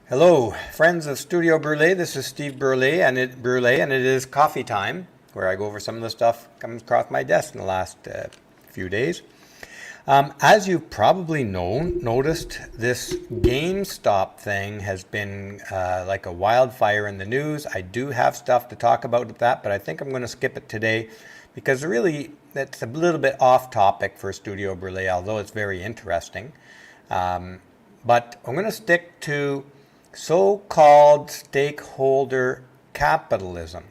Hello, friends of Studio Brûlé. This is Steve Brûlé, and it is coffee time, where I go over some of the stuff comes across my desk in the last few days. As you've probably noticed, this GameStop thing has been like a wildfire in the news. I do have stuff to talk about that, but I think I'm going to skip it today because really it's a little bit off topic for Studio Brûlé, although it's very interesting. But I'm going to stick to so-called stakeholder capitalism,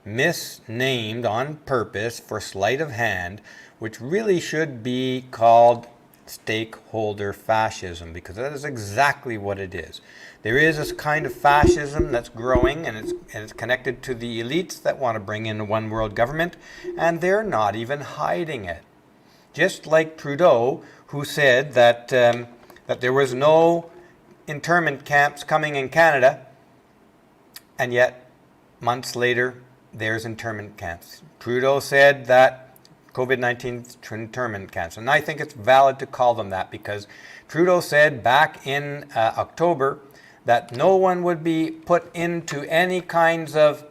misnamed on purpose for sleight of hand, which really should be called stakeholder fascism, because that is exactly what it is. There is this kind of fascism that's growing, and it's connected to the elites that want to bring in a one world government, and they're not even hiding it. Just like Trudeau, who said that there was no internment camps coming in Canada, and yet months later there's internment camps. Trudeau said that COVID-19 internment camps, and I think it's valid to call them that, because Trudeau said back in October that no one would be put into any kinds of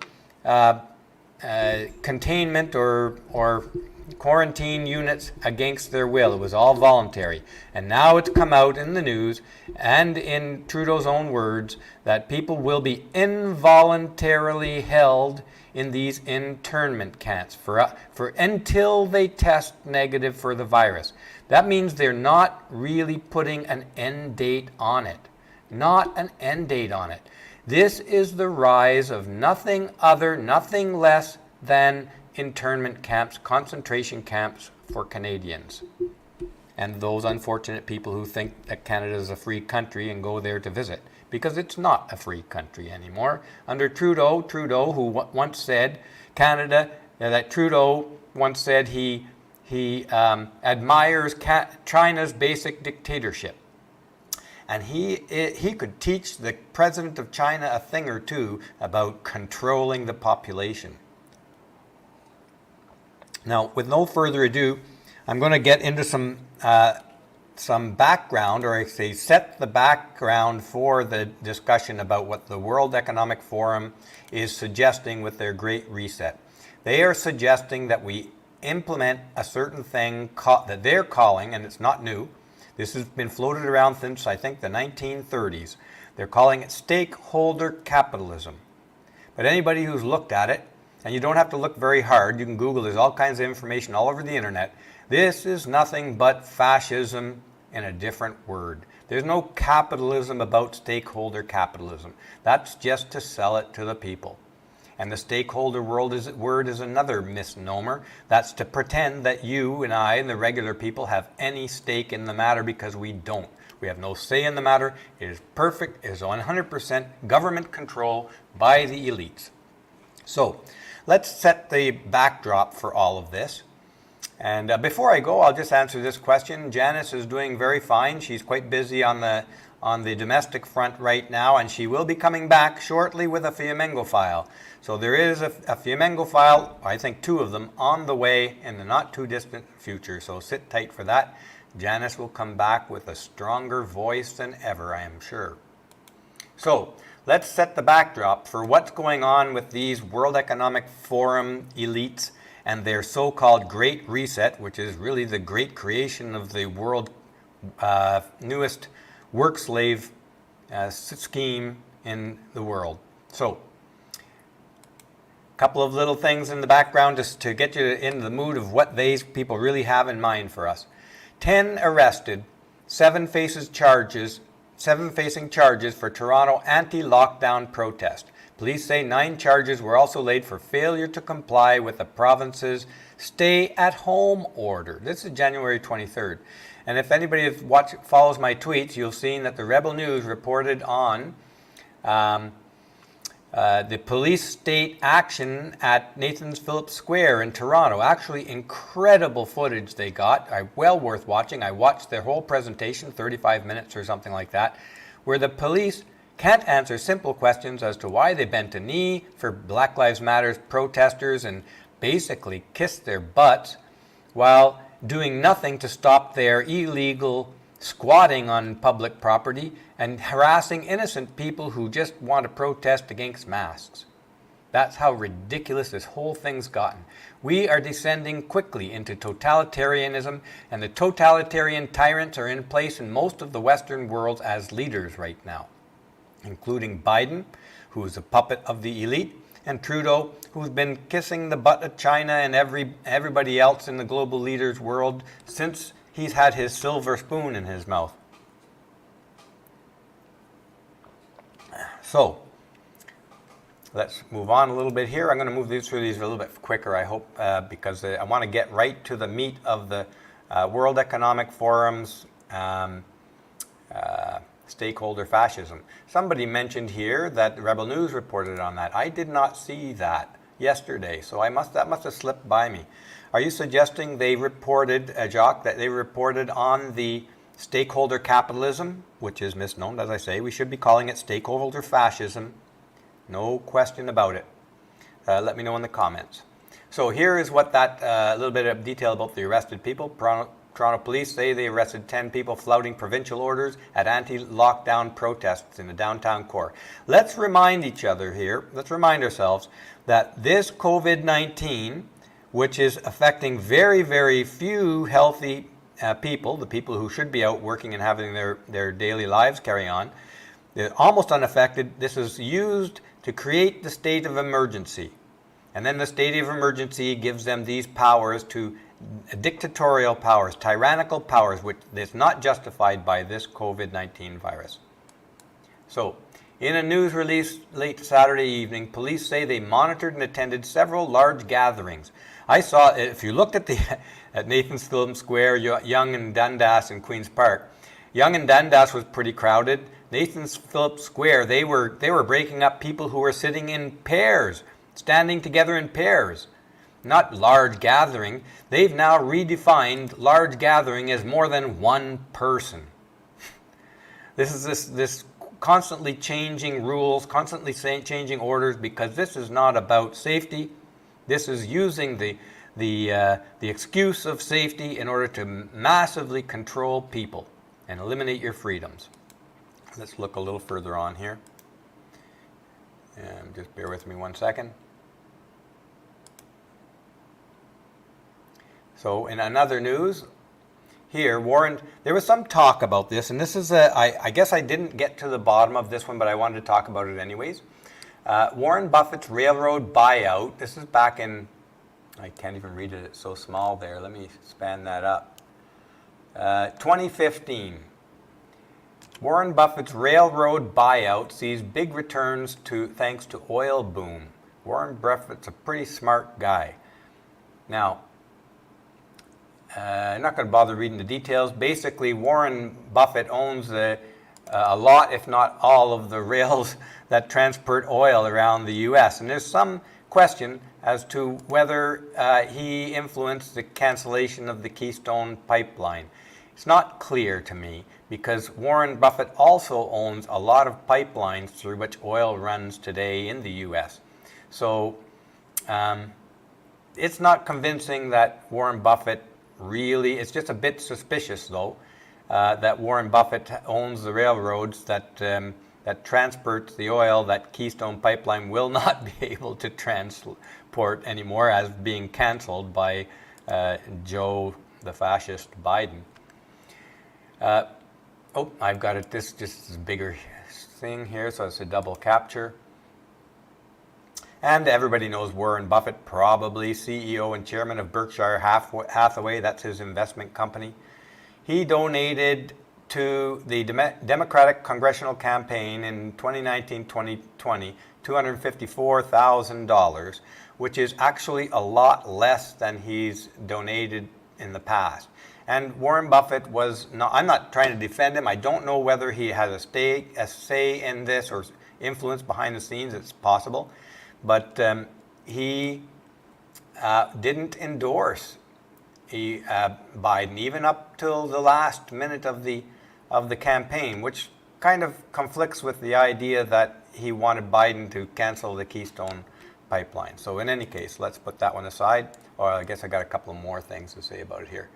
containment or quarantine units against their will. It was all voluntary. And now it's come out in the news and in Trudeau's own words that people will be involuntarily held in these internment camps for until they test negative for the virus. That means they're not really putting an end date on it. Not an end date on it. This is the rise of nothing less than internment camps, concentration camps for Canadians, and those unfortunate people who think that Canada is a free country and go there to visit, because it's not a free country anymore. Under Trudeau, who once said Trudeau once said he admires China's basic dictatorship, and he could teach the president of China a thing or two about controlling the population. Now, with no further ado, I'm going to get into some background, or I say set the background for the discussion about what the World Economic Forum is suggesting with their Great Reset. They are suggesting that we implement a certain thing that they're calling, and it's not new, this has been floated around since I think the 1930s, they're calling it stakeholder capitalism. But anybody who's looked at it, and you don't have to look very hard, you can Google, there's all kinds of information all over the internet. This is nothing but fascism in a different word. There's no capitalism about stakeholder capitalism. That's just to sell it to the people. And the stakeholder word is another misnomer. That's to pretend that you and I and the regular people have any stake in the matter, because we don't. We have no say in the matter. It is perfect. It is 100% government control by the elites. So, let's set the backdrop for all of this. And before I go, I'll just answer this question. Janice is doing very fine. She's quite busy on the domestic front right now, and she will be coming back shortly with a Fiamengo file. So there is a Fiamengo file, I think 2 of them, on the way in the not too distant future. So sit tight for that. Janice will come back with a stronger voice than ever, I am sure. So, let's set the backdrop for what's going on with these World Economic Forum elites and their so-called Great Reset, which is really the great creation of the world newest work slave scheme in the world. So, a couple of little things in the background just to get you into the mood of what these people really have in mind for us. 10 arrested, 7 facing charges for Toronto anti-lockdown protest. Police say 9 charges were also laid for failure to comply with the province's stay-at-home order. This is January 23rd. And if anybody follows my tweets, you'll see that the Rebel News reported on the police state action at Nathan's Phillips Square in Toronto. Actually, incredible footage they got. Well worth watching. I watched their whole presentation, 35 minutes or something like that, where the police can't answer simple questions as to why they bent a knee for Black Lives Matter protesters and basically kissed their butts while doing nothing to stop their illegal squatting on public property, and harassing innocent people who just want to protest against masks. That's how ridiculous this whole thing's gotten. We are descending quickly into totalitarianism, and the totalitarian tyrants are in place in most of the Western world as leaders right now, including Biden, who is a puppet of the elite, and Trudeau, who's been kissing the butt of China and everybody else in the global leaders world since he's had his silver spoon in his mouth. So, let's move on a little bit here. I'm going to move through these a little bit quicker, I hope, because I want to get right to the meat of the World Economic Forum's Stakeholder Fascism. Somebody mentioned here that Rebel News reported on that. I did not see that yesterday, so that must have slipped by me. Are you suggesting they reported, Jacques, that they reported on the stakeholder capitalism, which is misnomed, as I say? We should be calling it stakeholder fascism. No question about it. Let me know in the comments. So here is what a little bit of detail about the arrested people. Toronto police say they arrested 10 people flouting provincial orders at anti-lockdown protests in the downtown core. Let's remind each other here, let's remind ourselves that this COVID-19, which is affecting very, very few healthy people, the people who should be out working and having their daily lives carry on, they're almost unaffected. This is used to create the state of emergency. And then the state of emergency gives them these powers to dictatorial powers, tyrannical powers, which is not justified by this COVID-19 virus. So, in a news release late Saturday evening, police say they monitored and attended several large gatherings. I saw, if you looked at Nathan's Film Square, Yonge and Dundas and Queen's Park, Yonge and Dundas was pretty crowded. Nathan's Phillips Square, they were breaking up people who were sitting in pairs, standing together in pairs. Not large gathering. They've now redefined large gathering as more than one person. This is this constantly changing rules, constantly changing orders, because this is not about safety. This is using the excuse of safety in order to massively control people and eliminate your freedoms. Let's look a little further on here. And just bear with me one second. So in another news, here, Warren, there was some talk about this, and this is I guess I didn't get to the bottom of this one, but I wanted to talk about it anyways. Warren Buffett's railroad buyout, this is back in, I can't even read it, it's so small there. Let me span that up. 2015. Warren Buffett's railroad buyout sees big returns thanks to oil boom. Warren Buffett's a pretty smart guy. Now, I'm not going to bother reading the details. Basically, Warren Buffett owns a lot, if not all, of the rails that transport oil around the U.S. And there's some question as to whether he influenced the cancellation of the Keystone pipeline. It's not clear to me, because Warren Buffett also owns a lot of pipelines through which oil runs today in the U.S. So it's not convincing that Warren Buffett really, it's just a bit suspicious though, that Warren Buffett owns the railroads that transports the oil that Keystone Pipeline will not be able to transport anymore, as being canceled by Joe the fascist Biden. I've got it, this just is a bigger thing here, so it's a double capture. And everybody knows Warren Buffett, probably CEO and chairman of Berkshire Hathaway, that's his investment company. He donated to the Democratic Congressional Campaign in 2019-2020 $254,000, which is actually a lot less than he's donated in the past. And Warren Buffett was not, I'm not trying to defend him. I don't know whether he has a say in this or influence behind the scenes. It's possible. But he didn't endorse Biden, even up till the last minute of the campaign, which kind of conflicts with the idea that he wanted Biden to cancel the Keystone pipeline. So in any case, let's put that one aside. Or I guess I got a couple more things to say about it here.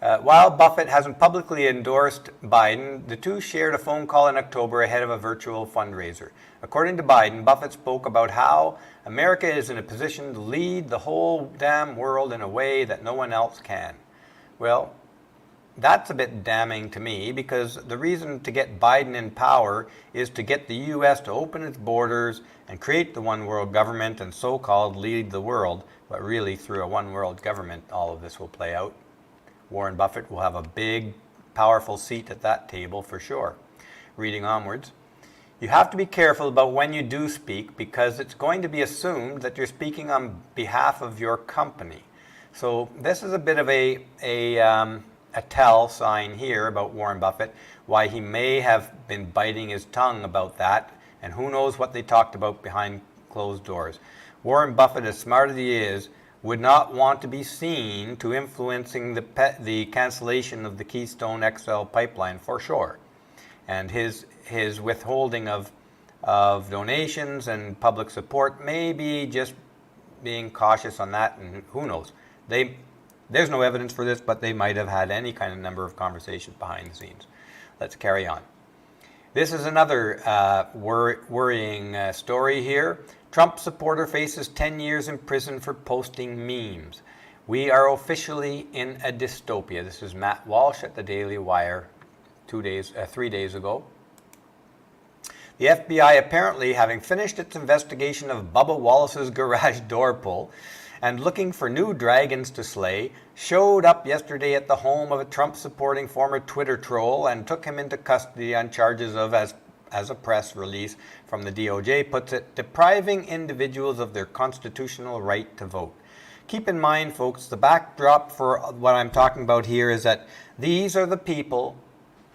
While Buffett hasn't publicly endorsed Biden, the two shared a phone call in October ahead of a virtual fundraiser. According to Biden, Buffett spoke about how America is in a position to lead the whole damn world in a way that no one else can. Well, that's a bit damning to me, because the reason to get Biden in power is to get the U.S. to open its borders and create the one world government and so-called lead the world. But really, through a one world government, all of this will play out. Warren Buffett will have a big, powerful seat at that table for sure. Reading onwards. You have to be careful about when you do speak, because it's going to be assumed that you're speaking on behalf of your company. So this is a bit of a tell sign here about Warren Buffett, why he may have been biting his tongue about that, and who knows what they talked about behind closed doors. Warren Buffett, as smart as he is, would not want to be seen to influencing the cancellation of the Keystone XL pipeline for sure. And his withholding of donations and public support may be just being cautious on that, and who knows. There's no evidence for this, but they might have had any kind of number of conversations behind the scenes. Let's carry on. This is another worrying story here. Trump supporter faces 10 years in prison for posting memes. We are officially in a dystopia. This is Matt Walsh at the Daily Wire 3 days ago. The FBI, apparently having finished its investigation of Bubba Wallace's garage door pull and looking for new dragons to slay, showed up yesterday at the home of a Trump-supporting former Twitter troll and took him into custody on charges of, as a press release from the DOJ puts it, depriving individuals of their constitutional right to vote. Keep in mind, folks, the backdrop for what I'm talking about here is that these are the people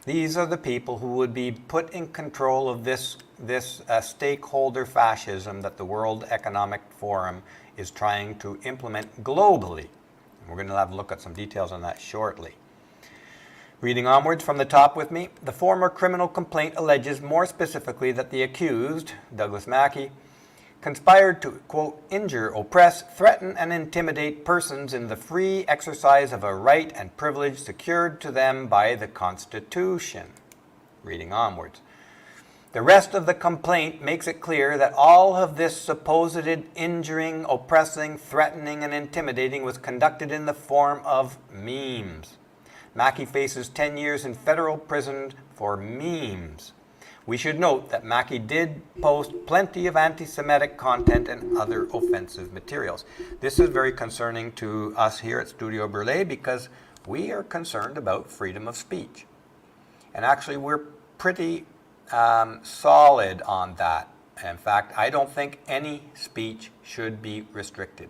who would be put in control of this stakeholder fascism that the World Economic Forum is trying to implement globally. We're going to have a look at some details on that shortly. Reading onwards from the top with me, the former criminal complaint alleges more specifically that the accused, Douglas Mackey, conspired to, quote, injure, oppress, threaten, and intimidate persons in the free exercise of a right and privilege secured to them by the Constitution. Reading onwards. The rest of the complaint makes it clear that all of this supposed injuring, oppressing, threatening, and intimidating was conducted in the form of memes. Mackey faces 10 years in federal prison for memes. We should note that Mackey did post plenty of anti-Semitic content and other offensive materials. This is very concerning to us here at Studio Burley, because we are concerned about freedom of speech. And actually, we're pretty solid on that. In fact, I don't think any speech should be restricted.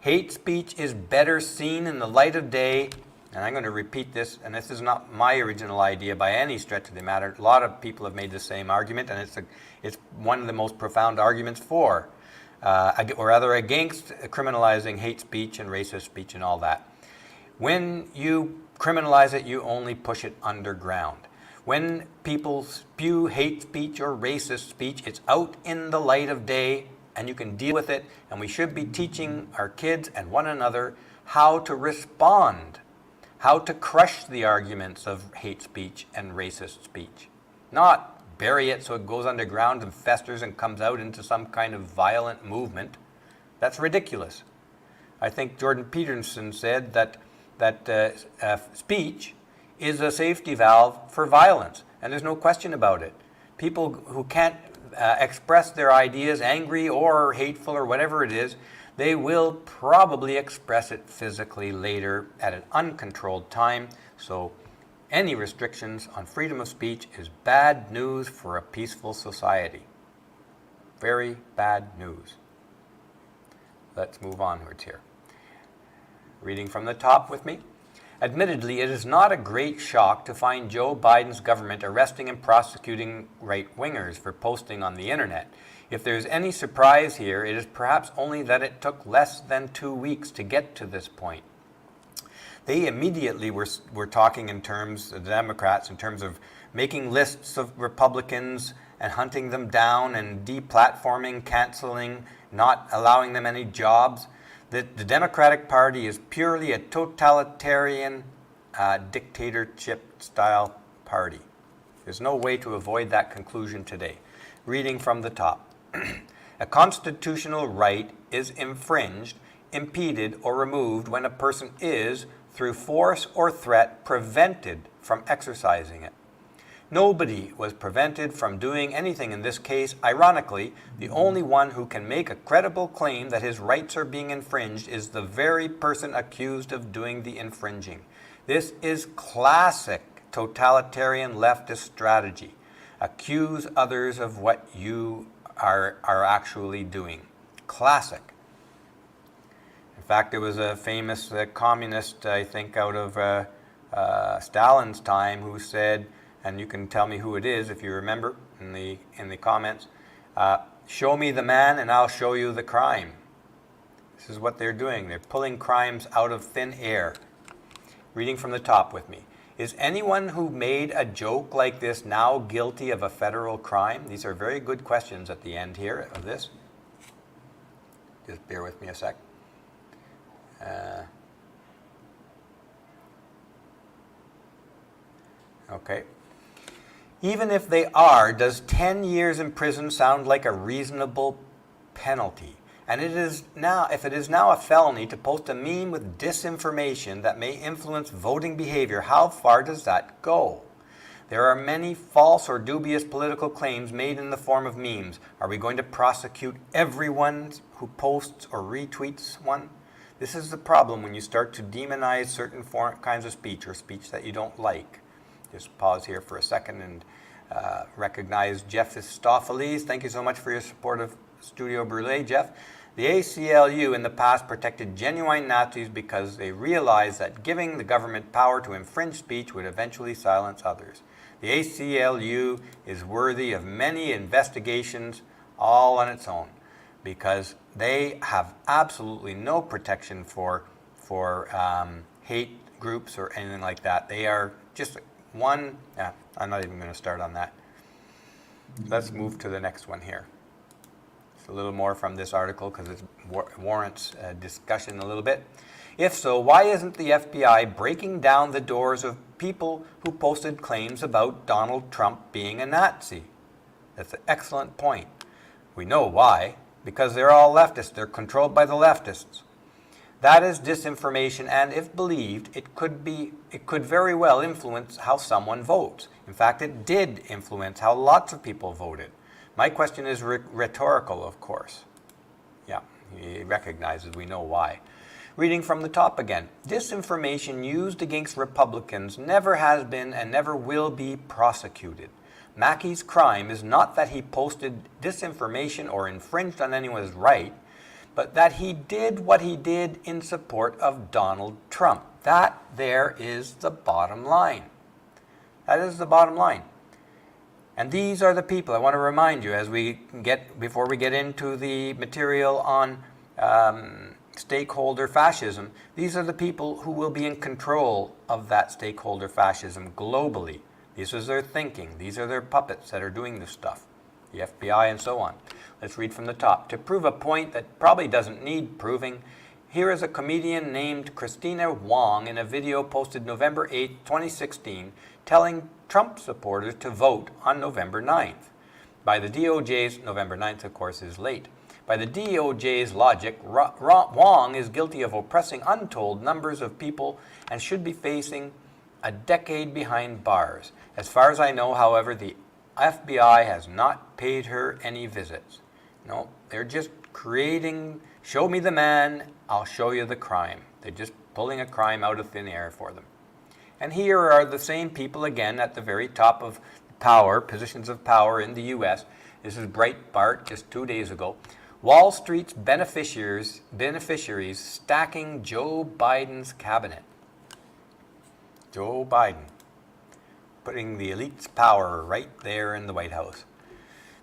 Hate speech is better seen in the light of day, and I'm going to repeat this, and this is not my original idea by any stretch of the matter. A lot of people have made the same argument, and it's one of the most profound arguments for, or rather against, criminalizing hate speech and racist speech and all that. When you criminalize it, you only push it underground. When people spew hate speech or racist speech, it's out in the light of day, and you can deal with it, and we should be teaching our kids and one another how to respond, how to crush the arguments of hate speech and racist speech. Not bury it so it goes underground and festers and comes out into some kind of violent movement. That's ridiculous. I think Jordan Peterson said that speech is a safety valve for violence, and there's no question about it. People who can't express their ideas, angry or hateful or whatever it is, they will probably express it physically later at an uncontrolled time. So any restrictions on freedom of speech is bad news for a peaceful society. Very bad news. Let's move onwards here. Reading from the top with me. Admittedly, it is not a great shock to find Joe Biden's government arresting and prosecuting right-wingers for posting on the internet. If there's any surprise here, it is perhaps only that it took less than 2 weeks to get to this point. They immediately were talking in terms, the Democrats, in terms of making lists of Republicans and hunting them down and deplatforming, canceling, not allowing them any jobs. The Democratic Party is purely a totalitarian dictatorship-style party. There's no way to avoid that conclusion today. Reading from the top. A constitutional right is infringed, impeded, or removed when a person is, through force or threat, prevented from exercising it. Nobody was prevented from doing anything in this case. Ironically, the only one who can make a credible claim that his rights are being infringed is the very person accused of doing the infringing. This is classic totalitarian leftist strategy. Accuse others of what you are actually doing. Classic. In fact, there was a famous communist, I think, out of Stalin's time who said, and you can tell me who it is if you remember in the comments, show me the man and I'll show you the crime. This is what they're doing. They're pulling crimes out of thin air. Reading from the top with me. Is anyone who made a joke like this now guilty of a federal crime? These are very good questions at the end here of this. Just bear with me a sec. Okay. Even if they are, does 10 years in prison sound like a reasonable penalty? And if it is now a felony to post a meme with disinformation that may influence voting behavior, how far does that go? There are many false or dubious political claims made in the form of memes. Are we going to prosecute everyone who posts or retweets one? This is the problem when you start to demonize certain kinds of speech or speech that you don't like. Just pause here for a second and recognize Jeff Istopheles. Thank you so much for your support of Studio Brûlé, Jeff. The ACLU in the past protected genuine Nazis because they realized that giving the government power to infringe speech would eventually silence others. The ACLU is worthy of many investigations all on its own because they have absolutely no protection for hate groups or anything like that. They are just one, I'm not even going to start on that. Let's move to the next one here. It's a little more from this article because it warrants discussion a little bit. If so, why isn't the FBI breaking down the doors of people who posted claims about Donald Trump being a Nazi? That's an excellent point. We know why. Because they're all leftists. They're controlled by the leftists. That is disinformation, and if believed, it could very well influence how someone votes. In fact, it did influence how lots of people voted. My question is rhetorical, of course. Yeah, he recognizes we know why. Reading from the top again. Disinformation used against Republicans never has been and never will be prosecuted. Mackey's crime is not that he posted disinformation or infringed on anyone's right, but that he did what he did in support of Donald Trump. That there is the bottom line. That is the bottom line. And these are the people, I want to remind you, before we get into the material on stakeholder fascism, these are the people who will be in control of that stakeholder fascism globally. This is their thinking. These are their puppets that are doing this stuff. The FBI and so on. Let's read from the top. To prove a point that probably doesn't need proving, here is a comedian named Christina Wong in a video posted November 8, 2016, telling Trump supporters to vote on November 9th. By the DOJ's, November 9th, of course, is late. By the DOJ's logic, Wong is guilty of oppressing untold numbers of people and should be facing a decade behind bars. As far as I know, however, the FBI has not paid her any visits. No, they're just creating, show me the man, I'll show you the crime. They're just pulling a crime out of thin air for them. And here are the same people again at the very top of power, positions of power in the U.S. This is Breitbart just 2 days ago. Wall Street's beneficiaries stacking Joe Biden's cabinet. Joe Biden, putting the elite's power right there in the White House.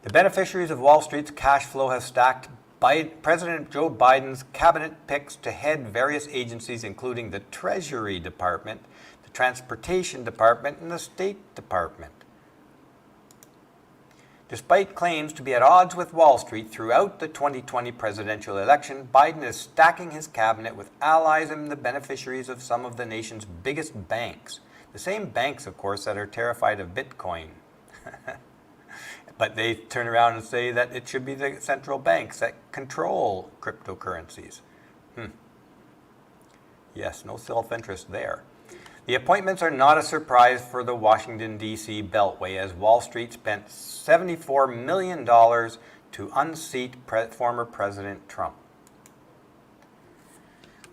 The beneficiaries of Wall Street's cash flow have stacked President Joe Biden's cabinet picks to head various agencies, including the Treasury Department, the Transportation Department, and the State Department. Despite claims to be at odds with Wall Street throughout the 2020 presidential election, Biden is stacking his cabinet with allies and the beneficiaries of some of the nation's biggest banks. The same banks, of course, that are terrified of Bitcoin. But they turn around and say that it should be the central banks that control cryptocurrencies. Yes, no self-interest there. The appointments are not a surprise for the Washington, D.C. Beltway, as Wall Street spent $74 million to unseat former President Trump.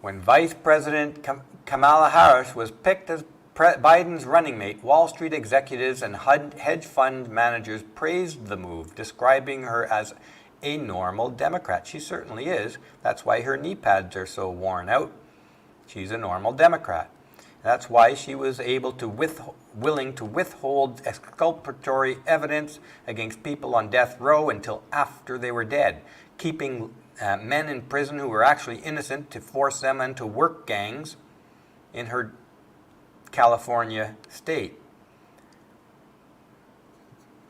When Vice President Kamala Harris was picked as Biden's running mate, Wall Street executives and hedge fund managers praised the move, describing her as a normal Democrat. She certainly is. That's why her knee pads are so worn out. She's a normal Democrat. That's why she was willing to withhold exculpatory evidence against people on death row until after they were dead, keeping men in prison who were actually innocent to force them into work gangs in her California state.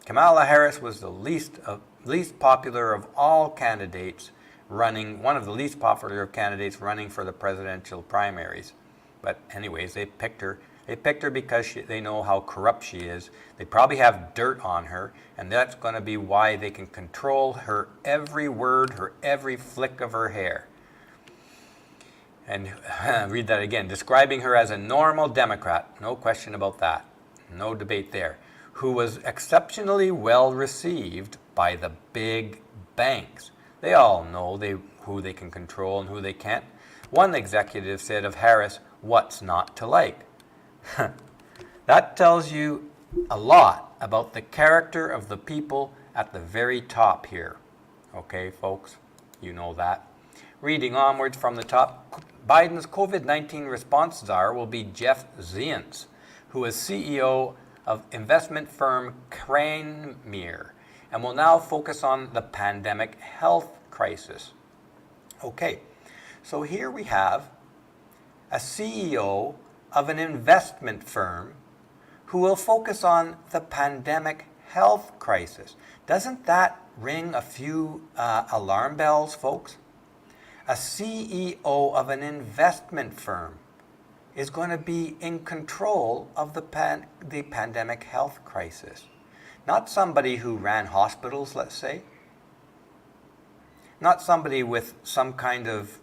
Kamala Harris was the least popular of all candidates running, one of the least popular candidates running for the presidential primaries. But anyways, they picked her. They picked her because they know how corrupt she is. They probably have dirt on her, and that's going to be why they can control her every word, her every flick of her hair. And read that again. Describing her as a normal Democrat, no question about that, no debate there, who was exceptionally well received by the big banks. They all know who they can control and who they can't. One executive said of Harris, "What's not to like?" That tells you a lot about the character of the people at the very top here. Okay, folks, you know that. Reading onwards from the top, Biden's COVID-19 response czar will be Jeff Zients, who is CEO of investment firm Cranemere, and will now focus on the pandemic health crisis. Okay, so here we have a CEO of an investment firm who will focus on the pandemic health crisis. Doesn't that ring a few alarm bells, folks? A CEO of an investment firm is going to be in control of the pandemic health crisis. Not somebody who ran hospitals, let's say. Not somebody with some kind of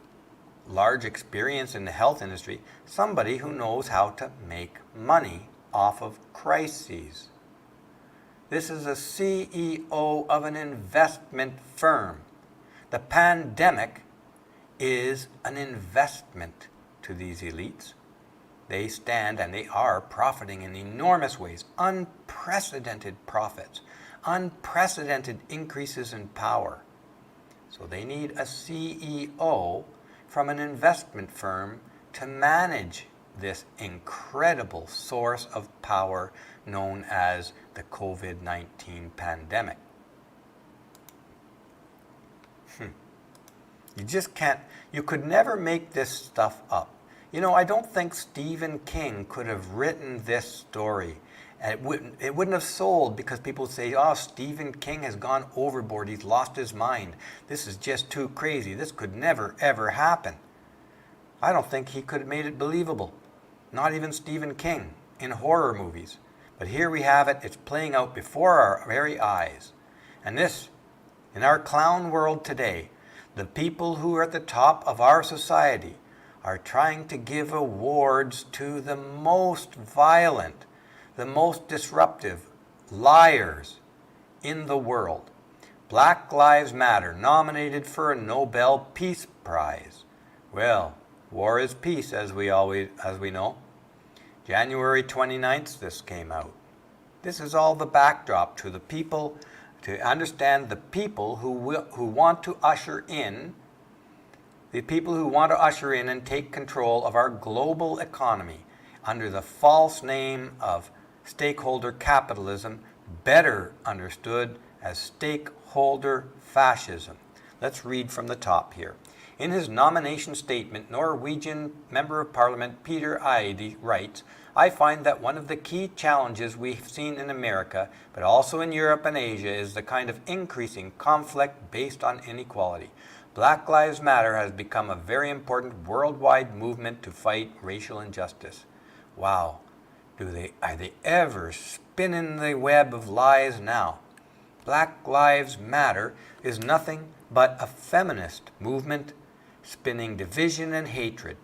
large experience in the health industry. Somebody who knows how to make money off of crises. This is a CEO of an investment firm. The pandemic is an investment to these elites. They stand and they are profiting in enormous ways, unprecedented profits, unprecedented increases in power. So they need a CEO from an investment firm to manage this incredible source of power known as the COVID-19 pandemic. You just can't, you could never make this stuff up. You know, I don't think Stephen King could have written this story. And it wouldn't have sold because people say, oh, Stephen King has gone overboard. He's lost his mind. This is just too crazy. This could never, ever happen. I don't think he could have made it believable. Not even Stephen King in horror movies. But here we have it. It's playing out before our very eyes. And this, in our clown world today, the people who are at the top of our society are trying to give awards to the most violent, the most disruptive liars in the world. Black Lives Matter nominated for a Nobel Peace Prize. Well, war is peace, as we know. January 29th, this came out. This is all the backdrop to the people, to understand the people who want to usher in, the people who want to usher in and take control of our global economy under the false name of stakeholder capitalism, better understood as stakeholder fascism. Let's read from the top here. In his nomination statement, Norwegian Member of Parliament Peter Eide writes, "I find that one of the key challenges we've seen in America, but also in Europe and Asia, is the kind of increasing conflict based on inequality. Black Lives Matter has become a very important worldwide movement to fight racial injustice." Wow. Are they ever spinning the web of lies now? Black Lives Matter is nothing but a feminist movement spinning division and hatred.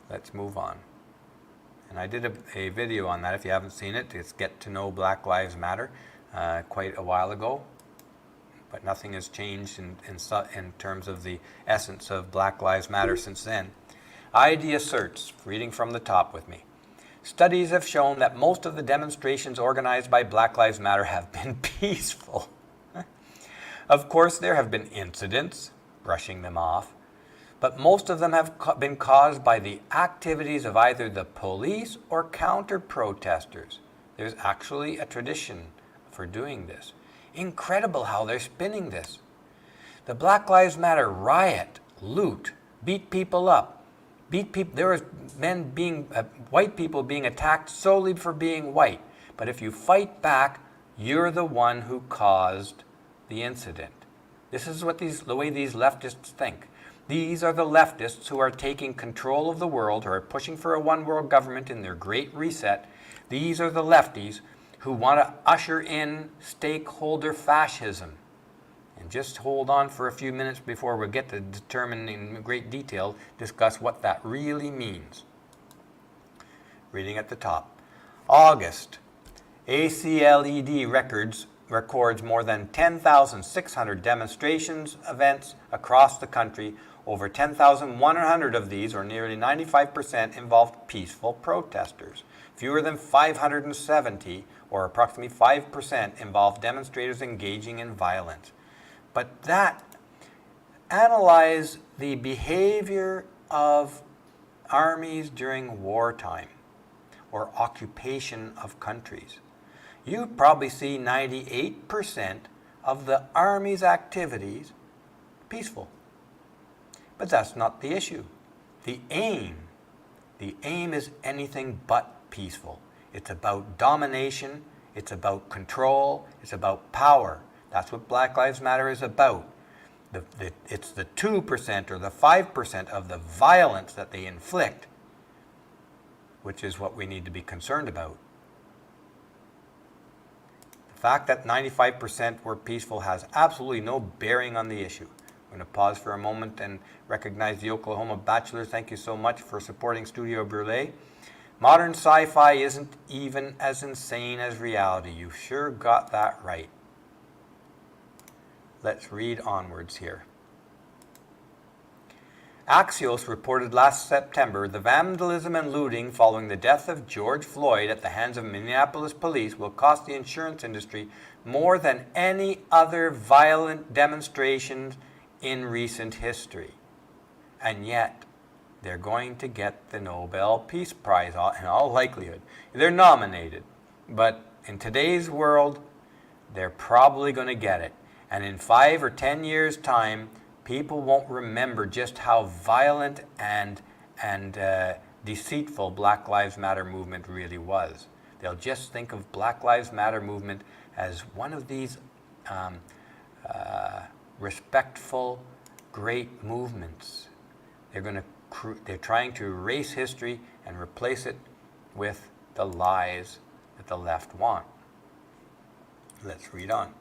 Let's move on. And I did a video on that. If you haven't seen it, it's Get to Know Black Lives Matter quite a while ago. But nothing has changed in terms of the essence of Black Lives Matter since then. Eide asserts, reading from the top with me, "Studies have shown that most of the demonstrations organized by Black Lives Matter have been peaceful. Of course, there have been incidents, brushing them off, but most of them have been caused by the activities of either the police or counter-protesters. There's actually a tradition for doing this. Incredible how they're spinning this. The Black Lives Matter riot, loot, beat people up. There was white people being attacked solely for being white. But if you fight back, you're the one who caused the incident." This is the way these leftists think. These are the leftists who are taking control of the world, who are pushing for a one-world government in their Great Reset. These are the lefties who want to usher in stakeholder fascism. And just hold on for a few minutes before we get to determine in great detail, discuss what that really means. Reading at the top. August. ACLED records more than 10,600 demonstrations events across the country. Over 10,100 of these, or nearly 95%, involved peaceful protesters. Fewer than 570, or approximately 5%, involved demonstrators engaging in violence. But analyze the behavior of armies during wartime or occupation of countries. You probably see 98% of the army's activities peaceful. But that's not the issue. The aim is anything but peaceful. It's about domination, it's about control, it's about power. That's what Black Lives Matter is about. It's the 2% or the 5% of the violence that they inflict, which is what we need to be concerned about. The fact that 95% were peaceful has absolutely no bearing on the issue. I'm going to pause for a moment and recognize the Oklahoma Bachelor. Thank you so much for supporting Studio Brûlé. Modern sci-fi isn't even as insane as reality. You sure got that right. Let's read onwards here. Axios reported last September the vandalism and looting following the death of George Floyd at the hands of Minneapolis police will cost the insurance industry more than any other violent demonstrations in recent history. And yet, they're going to get the Nobel Peace Prize in all likelihood. They're nominated, but in today's world, they're probably going to get it. And in 5 or 10 years' time, people won't remember just how violent and deceitful Black Lives Matter movement really was. They'll just think of Black Lives Matter movement as one of these respectful, great movements. They're trying to erase history and replace it with the lies that the left want. Let's read on.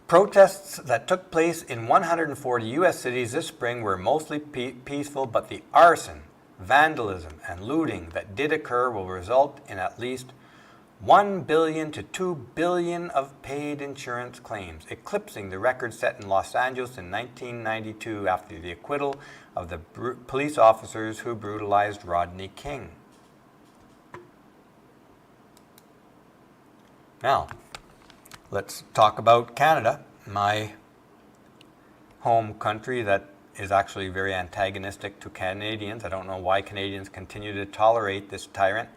Protests that took place in 140 U.S. cities this spring were mostly peaceful, but the arson, vandalism, and looting that did occur will result in at least $1 billion to $2 billion of paid insurance claims, eclipsing the record set in Los Angeles in 1992 after the acquittal of the police officers who brutalized Rodney King. Now, let's talk about Canada, my home country that is actually very antagonistic to Canadians. I don't know why Canadians continue to tolerate this tyrant.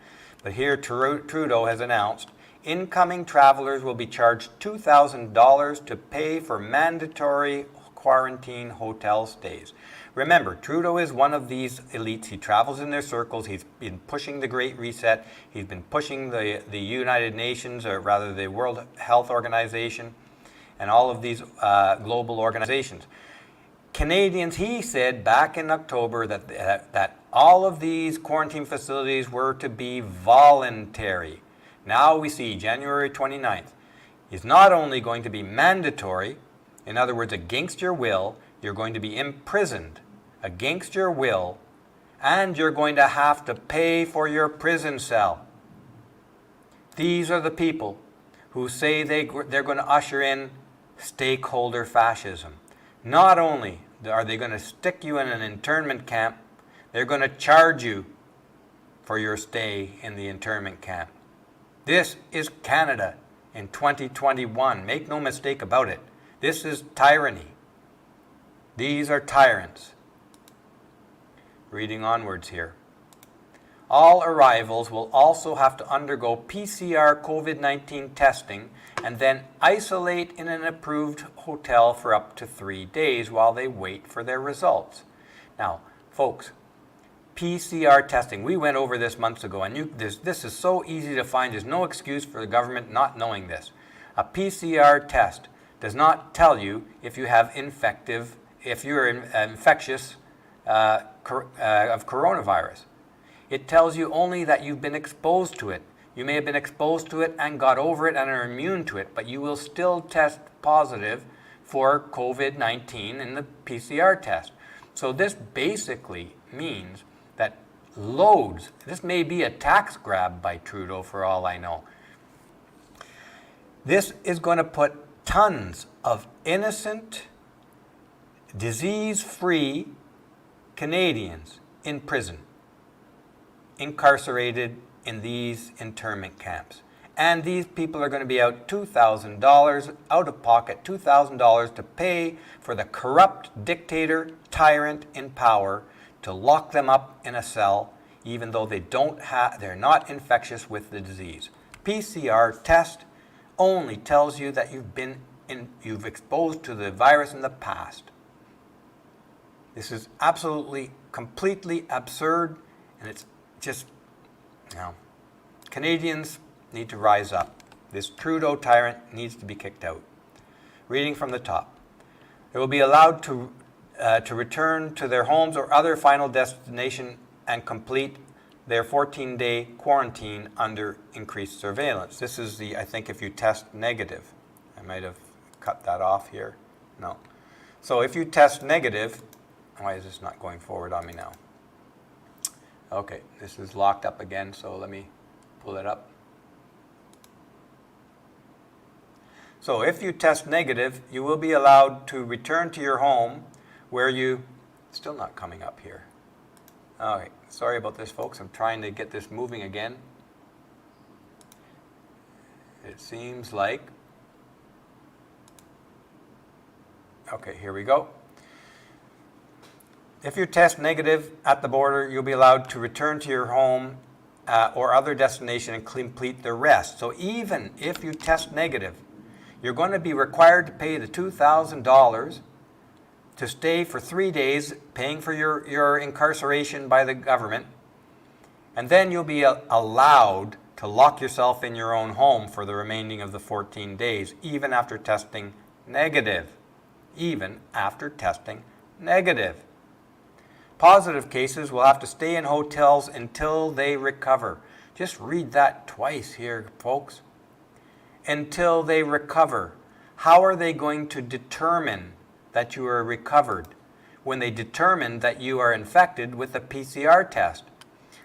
But here Trudeau has announced Incoming travelers will be charged $2,000 to pay for mandatory quarantine hotel stays. Remember, Trudeau is one of these elites. He travels in their circles. He's been pushing the Great Reset. He's been pushing the United Nations, or rather the World Health Organization, and all of these global organizations. Canadians, he said back in October that all of these quarantine facilities were to be voluntary. Now we see January 29th is not only going to be mandatory, in other words, against your will, you're going to be imprisoned against your will, and you're going to have to pay for your prison cell. These are the people who say they're going to usher in stakeholder fascism. Not only are they going to stick you in an internment camp, they're going to charge you for your stay in the internment camp. This is Canada in 2021. Make no mistake about it. This is tyranny. These are tyrants. Reading onwards here. All arrivals will also have to undergo PCR COVID-19 testing and then isolate in an approved hotel for up to 3 days while they wait for their results. Now, folks, PCR testing, we went over this months ago, and this is so easy to find. There's no excuse for the government not knowing this. A PCR test does not tell you if you have if you're infectious of coronavirus. It tells you only that you've been exposed to it. You may have been exposed to it and got over it and are immune to it, but you will still test positive for COVID-19 in the PCR test. So this basically means that this may be a tax grab by Trudeau for all I know. This is going to put tons of innocent, disease-free Canadians in prison, incarcerated in these internment camps. And these people are going to be out $2,000 out of pocket, $2,000 to pay for the corrupt dictator, tyrant in power to lock them up in a cell, even though they're not infectious with the disease. PCR test only tells you that you've exposed to the virus in the past. This is absolutely, completely absurd, and it's just, Canadians need to rise up. This Trudeau tyrant needs to be kicked out. Reading from the top. They will be allowed to return to their homes or other final destination and complete their 14-day quarantine under increased surveillance. This is I think if you test negative. I might have cut that off here. No. So if you test negative, why is this not going forward on me now? Okay, this is locked up again, so let me pull it up. So if you test negative, you will be allowed to return to your home where still not coming up here. Okay, sorry about this, folks. I'm trying to get this moving again. It seems like, okay, here we go. If you test negative at the border, you'll be allowed to return to your home or other destination and complete the rest. So even if you test negative, you're going to be required to pay the $2,000 to stay for 3 days, paying for your incarceration by the government, and then you'll be allowed to lock yourself in your own home for the remaining of the 14 days, even after testing negative. Even after testing negative. Positive cases will have to stay in hotels until they recover. Just read that twice here, folks. Until they recover. How are they going to determine that you are recovered when they determine that you are infected with a PCR test?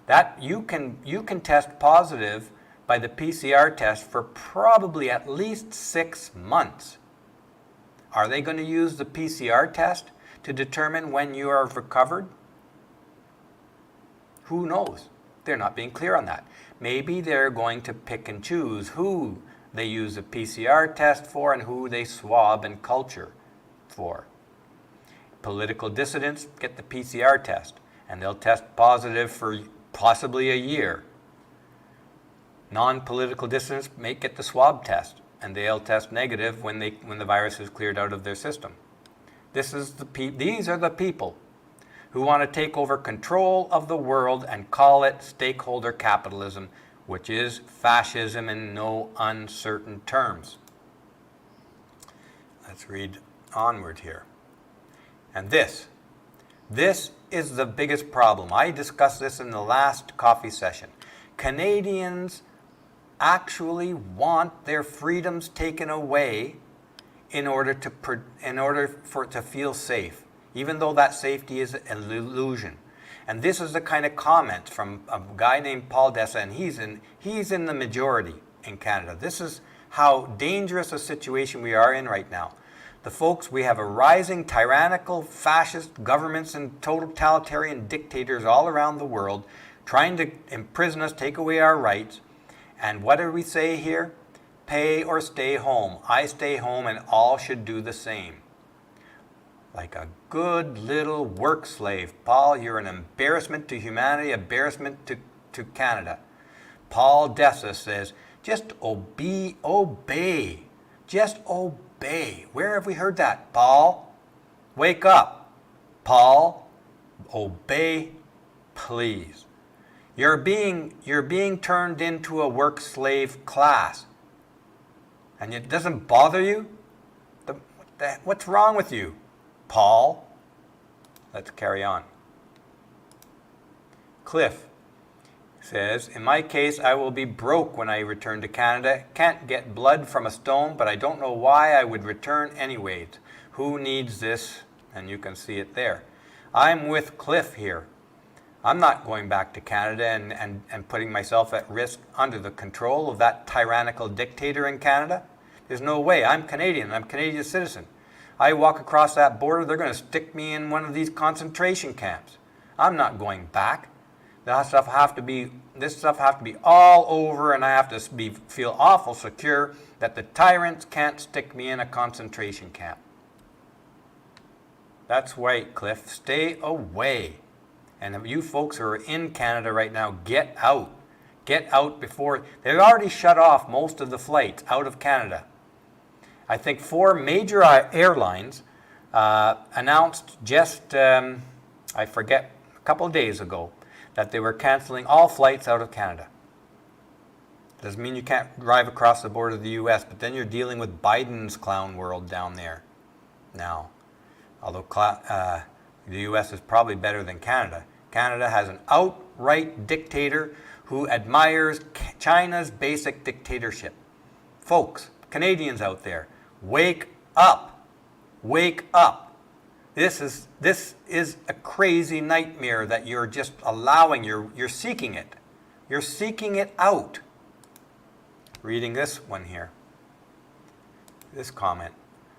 That you can test positive by the PCR test for probably at least 6 months. Are they going to use the PCR test to determine when you are recovered? Who knows? They're not being clear on that. Maybe they're going to pick and choose who they use a PCR test for and who they swab and culture for. Political dissidents get the PCR test, and they'll test positive for possibly a year. Non-political dissidents may get the swab test, and they'll test negative when the virus is cleared out of their system. These are the people who want to take over control of the world and call it stakeholder capitalism, which is fascism in no uncertain terms. Let's read onward here. And this is the biggest problem. I discussed this in the last coffee session. Canadians actually want their freedoms taken away in order to feel safe, even though that safety is an illusion. And this is the kind of comment from a guy named Paul Dessa, and he's in the majority in Canada. This is how dangerous a situation we are in right now. The folks, we have a rising tyrannical fascist governments and totalitarian dictators all around the world trying to imprison us, take away our rights. And what do we say here? Pay or stay home. I stay home and all should do the same. Like a good little work slave. Paul, you're an embarrassment to humanity, embarrassment to Canada. Paul Dessa says, just obey. Just obey. Where have we heard that? Paul, wake up. Paul, obey, please. You're being turned into a work slave class. And it doesn't bother you? What's wrong with you, Paul? Let's carry on. Cliff says, in my case, I will be broke when I return to Canada. Can't get blood from a stone, but I don't know why I would return anyways. Who needs this? And you can see it there. I'm with Cliff here. I'm not going back to Canada and putting myself at risk under the control of that tyrannical dictator in Canada. There's no way. I'm Canadian. I'm a Canadian citizen. I walk across that border, they're going to stick me in one of these concentration camps. I'm not going back. This stuff have to be all over, and I have to feel awful secure that the tyrants can't stick me in a concentration camp. That's right, Cliff. Stay away. And you folks who are in Canada right now, get out. Get out before... They've already shut off most of the flights out of Canada. I think 4 major airlines announced just, I forget, a couple of days ago, that they were canceling all flights out of Canada. Doesn't mean you can't drive across the border of the U.S., but then you're dealing with Biden's clown world down there now. Although the U.S. is probably better than Canada. Canada has an outright dictator who admires China's basic dictatorship. Folks, Canadians out there, wake up. Wake up. This is a crazy nightmare that you're just allowing. You're seeking it. You're seeking it out. Reading this one here. This comment.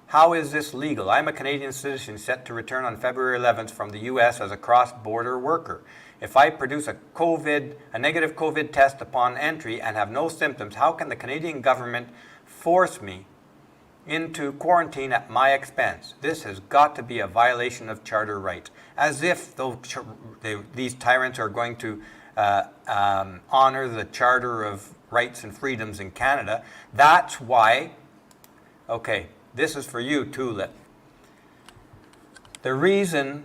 How is this legal? I'm a Canadian citizen set to return on February 11th from the U.S. as a cross-border worker. If I produce a negative COVID test upon entry and have no symptoms, how can the Canadian government force me into quarantine at my expense? This has got to be a violation of charter rights. As if these tyrants are going to honor the Charter of Rights and Freedoms in Canada. That's why, okay, this is for you, Tulip. The reason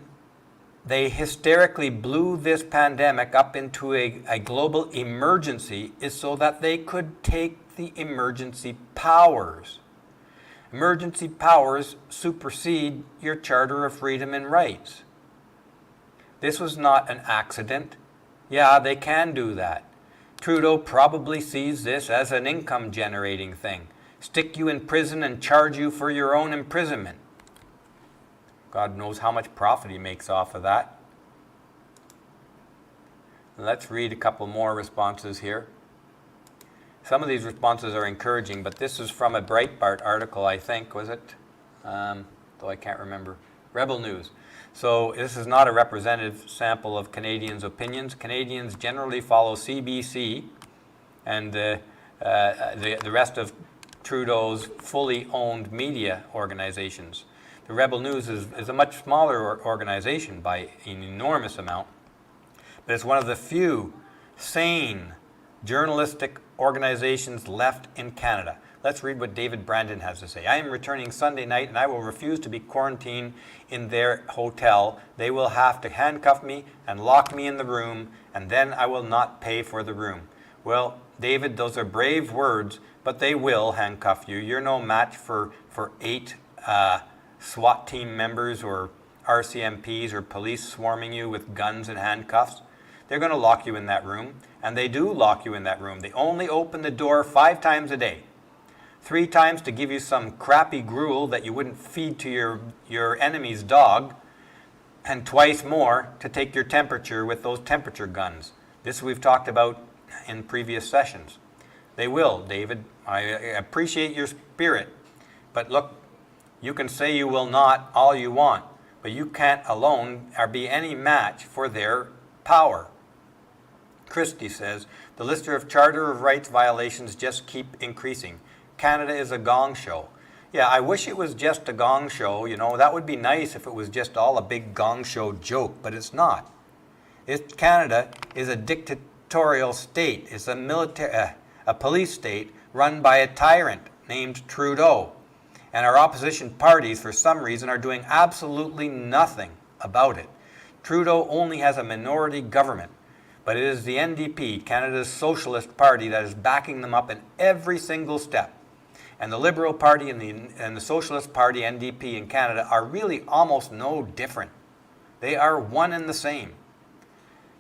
they hysterically blew this pandemic up into a global emergency is so that they could take the emergency powers. Emergency powers supersede your Charter of Freedom and Rights. This was not an accident. Yeah, they can do that. Trudeau probably sees this as an income generating thing. Stick you in prison and charge you for your own imprisonment. God knows how much profit he makes off of that. Let's read a couple more responses here. Some of these responses are encouraging, but this is from a Breitbart article, I think, was it? Though I can't remember. Rebel News. So this is not a representative sample of Canadians' opinions. Canadians generally follow CBC and the rest of Trudeau's fully owned media organizations. The Rebel News is a much smaller organization by an enormous amount, but it's one of the few sane journalistic organizations left in Canada. Let's read what David Brandon has to say. I am returning Sunday night and I will refuse to be quarantined in their hotel. They will have to handcuff me and lock me in the room, and then I will not pay for the room. Well, David, those are brave words, but they will handcuff you. You're no match for 8 SWAT team members or RCMPs or police swarming you with guns and handcuffs. They're going to lock you in that room, and they do lock you in that room. They only open the door 5 times a day. 3 times to give you some crappy gruel that you wouldn't feed to your enemy's dog, and twice more to take your temperature with those temperature guns. This we've talked about in previous sessions. They will, David. I appreciate your spirit, but look, you can say you will not all you want, but you can't alone or be any match for their power. Christie says, the list of Charter of Rights violations just keep increasing. Canada is a gong show. Yeah, I wish it was just a gong show. You know, that would be nice if it was just all a big gong show joke, but it's not. Canada is a dictatorial state. It's a police state run by a tyrant named Trudeau. And our opposition parties, for some reason, are doing absolutely nothing about it. Trudeau only has a minority government, but it is the NDP, Canada's Socialist Party, that is backing them up in every single step. And the Liberal Party and the Socialist Party, NDP, in Canada are really almost no different. They are one and the same.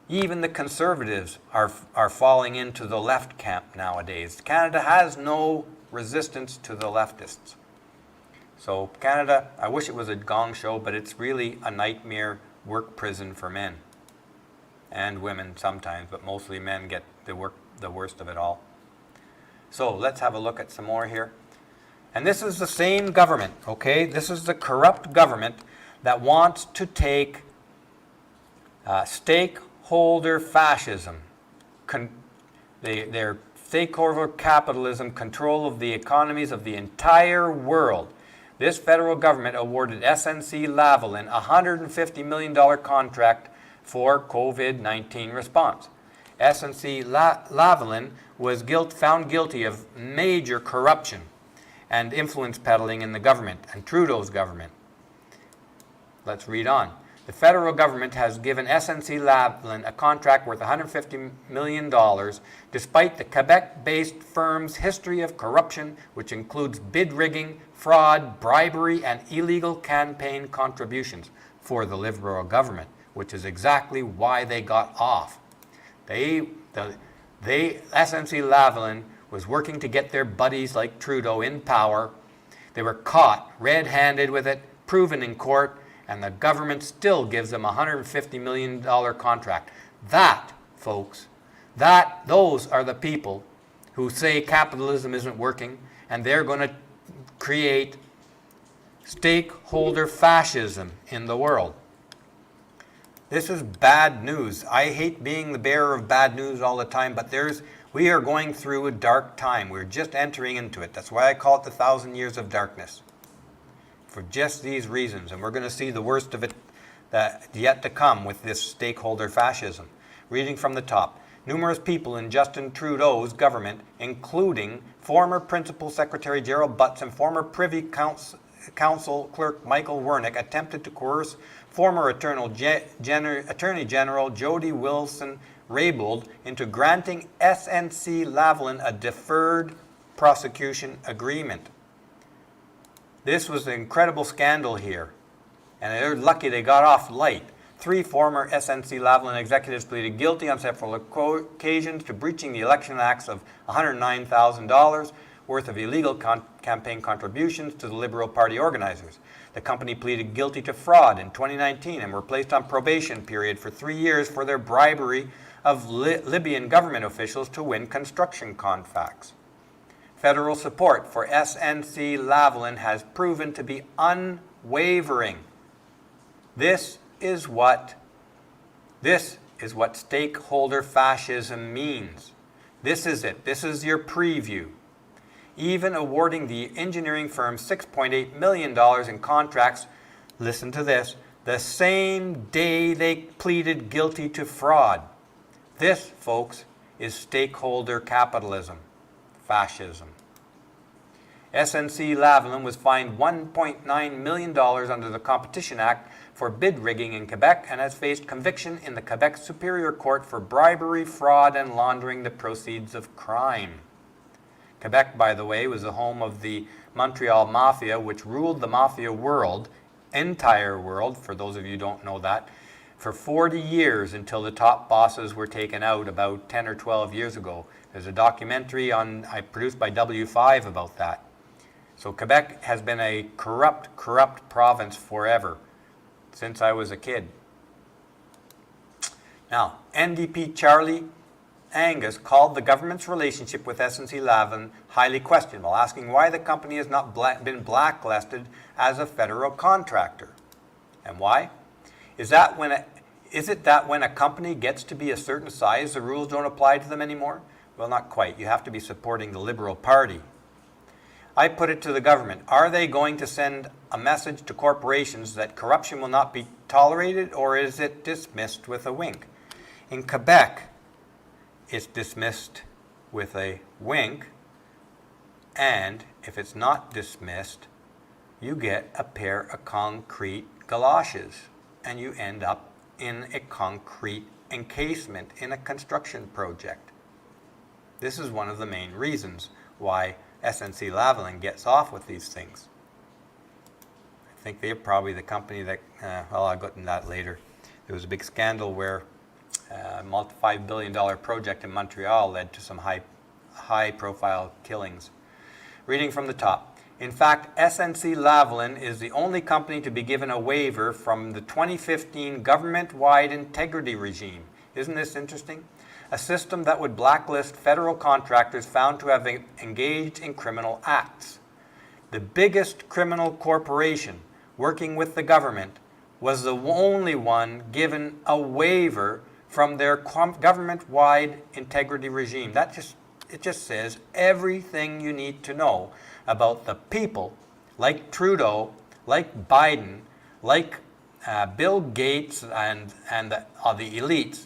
Even the Conservatives are falling into the left camp nowadays. Canada has no resistance to the leftists. So Canada, I wish it was a gong show, but it's really a nightmare work prison for men. And women sometimes, but mostly men get the worst of it all. So let's have a look at some more here. And this is the same government, okay? This is the corrupt government that wants to take stakeholder fascism, their stakeholder capitalism, control of the economies of the entire world. This federal government awarded SNC-Lavalin a $150 million contract for COVID-19 response. SNC-Lavalin was found guilty of major corruption and influence peddling in the government and Trudeau's government. Let's read on. The federal government has given SNC-Lavalin a contract worth $150 million despite the Quebec-based firm's history of corruption, which includes bid rigging, fraud, bribery, and illegal campaign contributions for the Liberal government, which is exactly why they got off. SNC-Lavalin was working to get their buddies like Trudeau in power. They were caught red-handed with it, proven in court, and the government still gives them a $150 million contract. That, folks, those are the people who say capitalism isn't working, and they're going to create stakeholder fascism in the world. This is bad news. I hate being the bearer of bad news all the time, but we are going through a dark time. We're just entering into it. That's why I call it the 1,000 years of darkness. For just these reasons, and we're going to see the worst of it yet to come with this stakeholder fascism. Reading from the top, numerous people in Justin Trudeau's government, including former Principal Secretary Gerald Butts and former Privy Council Clerk Michael Wernick, attempted to coerce former Attorney General Jody Wilson-Raybould into granting SNC-Lavalin a deferred prosecution agreement. This was an incredible scandal here, and they're lucky they got off light. 3 former SNC-Lavalin executives pleaded guilty on several occasions to breaching the election acts of $109,000 worth of illegal campaign contributions to the Liberal Party organizers. The company pleaded guilty to fraud in 2019 and were placed on probation period for 3 years for their bribery of Libyan government officials to win construction contracts. Federal support for SNC-Lavalin has proven to be unwavering. This is what stakeholder fascism means. This is it. This is your preview. Even awarding the engineering firm $6.8 million in contracts, listen to this, the same day they pleaded guilty to fraud. This, folks, is stakeholder capitalism, fascism. SNC-Lavalin was fined $1.9 million under the Competition Act for bid rigging in Quebec and has faced conviction in the Quebec Superior Court for bribery, fraud, and laundering the proceeds of crime. Quebec, by the way, was the home of the Montreal Mafia, which ruled the mafia world, entire world, for those of you who don't know that, for 40 years until the top bosses were taken out about 10 or 12 years ago. There's a documentary produced by W5 about that. So Quebec has been a corrupt province forever, since I was a kid. Now, NDP Charlie Angus called the government's relationship with SNC-Lavalin highly questionable, asking why the company has not been blacklisted as a federal contractor. And why? Is it that when a company gets to be a certain size, the rules don't apply to them anymore? Well, not quite. You have to be supporting the Liberal Party. I put it to the government, are they going to send a message to corporations that corruption will not be tolerated, or is it dismissed with a wink? In Quebec, it's dismissed with a wink, and if it's not dismissed, you get a pair of concrete galoshes, and you end up in a concrete encasement in a construction project. This is one of the main reasons why SNC-Lavalin gets off with these things. I think they're probably the company that, I'll go into that later. There was a big scandal where a multi-$5 billion project in Montreal led to some high-profile killings. Reading from the top. In fact, SNC-Lavalin is the only company to be given a waiver from the 2015 government-wide integrity regime. Isn't this interesting? A system that would blacklist federal contractors found to have engaged in criminal acts. The biggest criminal corporation working with the government was the only one given a waiver from their government-wide integrity regime. It just says everything you need to know about the people like Trudeau, like Biden, like Bill Gates and the elites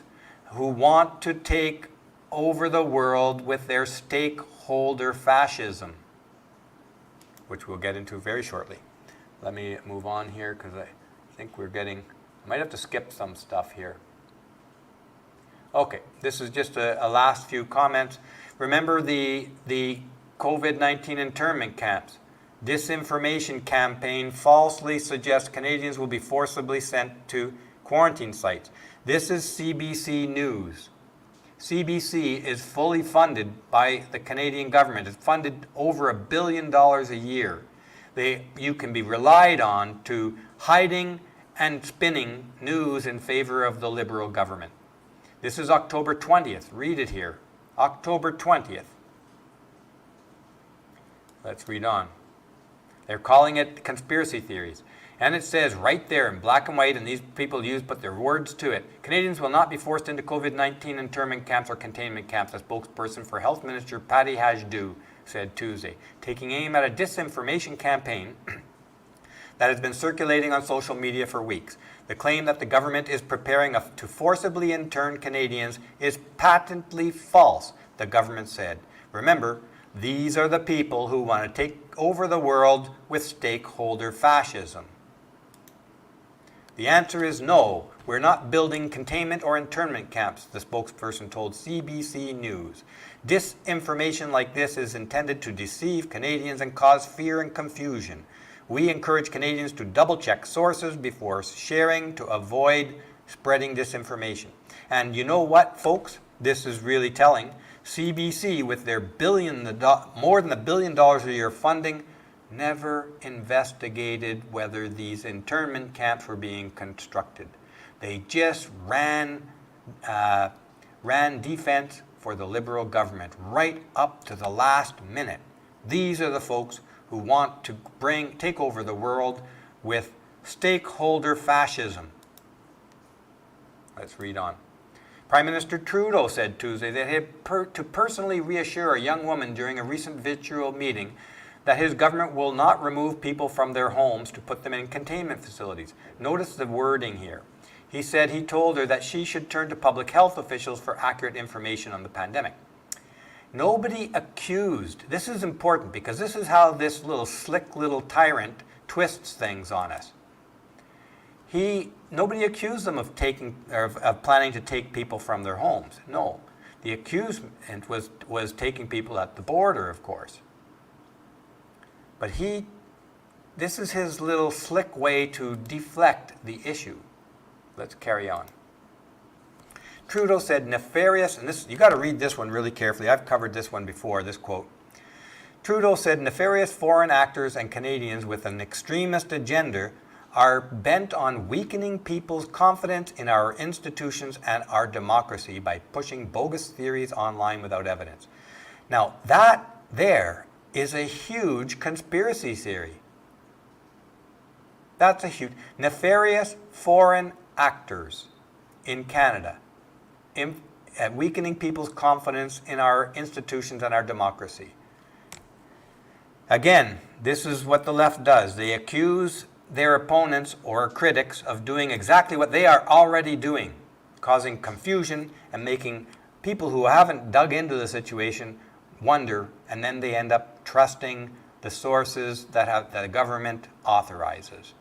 who want to take over the world with their stakeholder fascism, which we'll get into very shortly. Let me move on here because I think I might have to skip some stuff here. Okay, this is just a last few comments. Remember the COVID-19 internment camps. Disinformation campaign falsely suggests Canadians will be forcibly sent to quarantine sites. This is CBC News. CBC is fully funded by the Canadian government. It's funded over $1 billion a year. You can be relied on to hiding and spinning news in favor of the Liberal government. This is October 20th. Read it here. October 20th. Let's read on. They're calling it conspiracy theories. And it says right there in black and white, and these people put their words to it, Canadians will not be forced into COVID-19 internment camps or containment camps, a spokesperson for Health Minister Patty Hajdu said Tuesday, taking aim at a disinformation campaign that has been circulating on social media for weeks. The claim that the government is preparing to forcibly intern Canadians is patently false, the government said. Remember, these are the people who want to take over the world with stakeholder fascism. The answer is no, we're not building containment or internment camps, the spokesperson told CBC News. Disinformation like this is intended to deceive Canadians and cause fear and confusion. We encourage Canadians to double-check sources before sharing to avoid spreading disinformation. And you know what, folks? This is really telling. CBC, with their more than $1 billion a year funding, never investigated whether these internment camps were being constructed. They just ran defense for the Liberal government right up to the last minute. These are the folks who want to take over the world with stakeholder fascism. Let's read on. Prime Minister Trudeau said Tuesday that he had to personally reassure a young woman during a recent virtual meeting that his government will not remove people from their homes to put them in containment facilities. Notice the wording here. He said he told her that she should turn to public health officials for accurate information on the pandemic. Nobody accused. This is important because this is how this little slick little tyrant twists things on us. Nobody accused them of planning to take people from their homes. No, the accusement was taking people at the border, of course. But this is his little slick way to deflect the issue. Let's carry on. Trudeau said nefarious, and you got to read this one really carefully. I've covered this one before, this quote. Trudeau said nefarious foreign actors and Canadians with an extremist agenda are bent on weakening people's confidence in our institutions and our democracy by pushing bogus theories online without evidence. Now, that there is a huge conspiracy theory. That's a huge, nefarious foreign actors in Canada, weakening people's confidence in our institutions and our democracy. Again, this is what the left does. They accuse their opponents or critics of doing exactly what they are already doing, causing confusion and making people who haven't dug into the situation wonder, and then they end up trusting the sources that the government authorizes.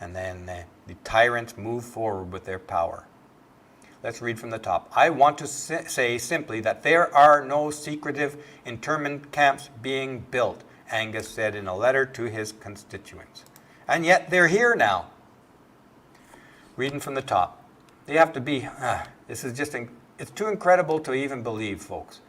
And then the tyrants move forward with their power. Let's read from the top. I want to say simply that there are no secretive internment camps being built, Angus said in a letter to his constituents. And yet they're here now. Reading from the top. They have to be, this is just, it's too incredible to even believe, folks.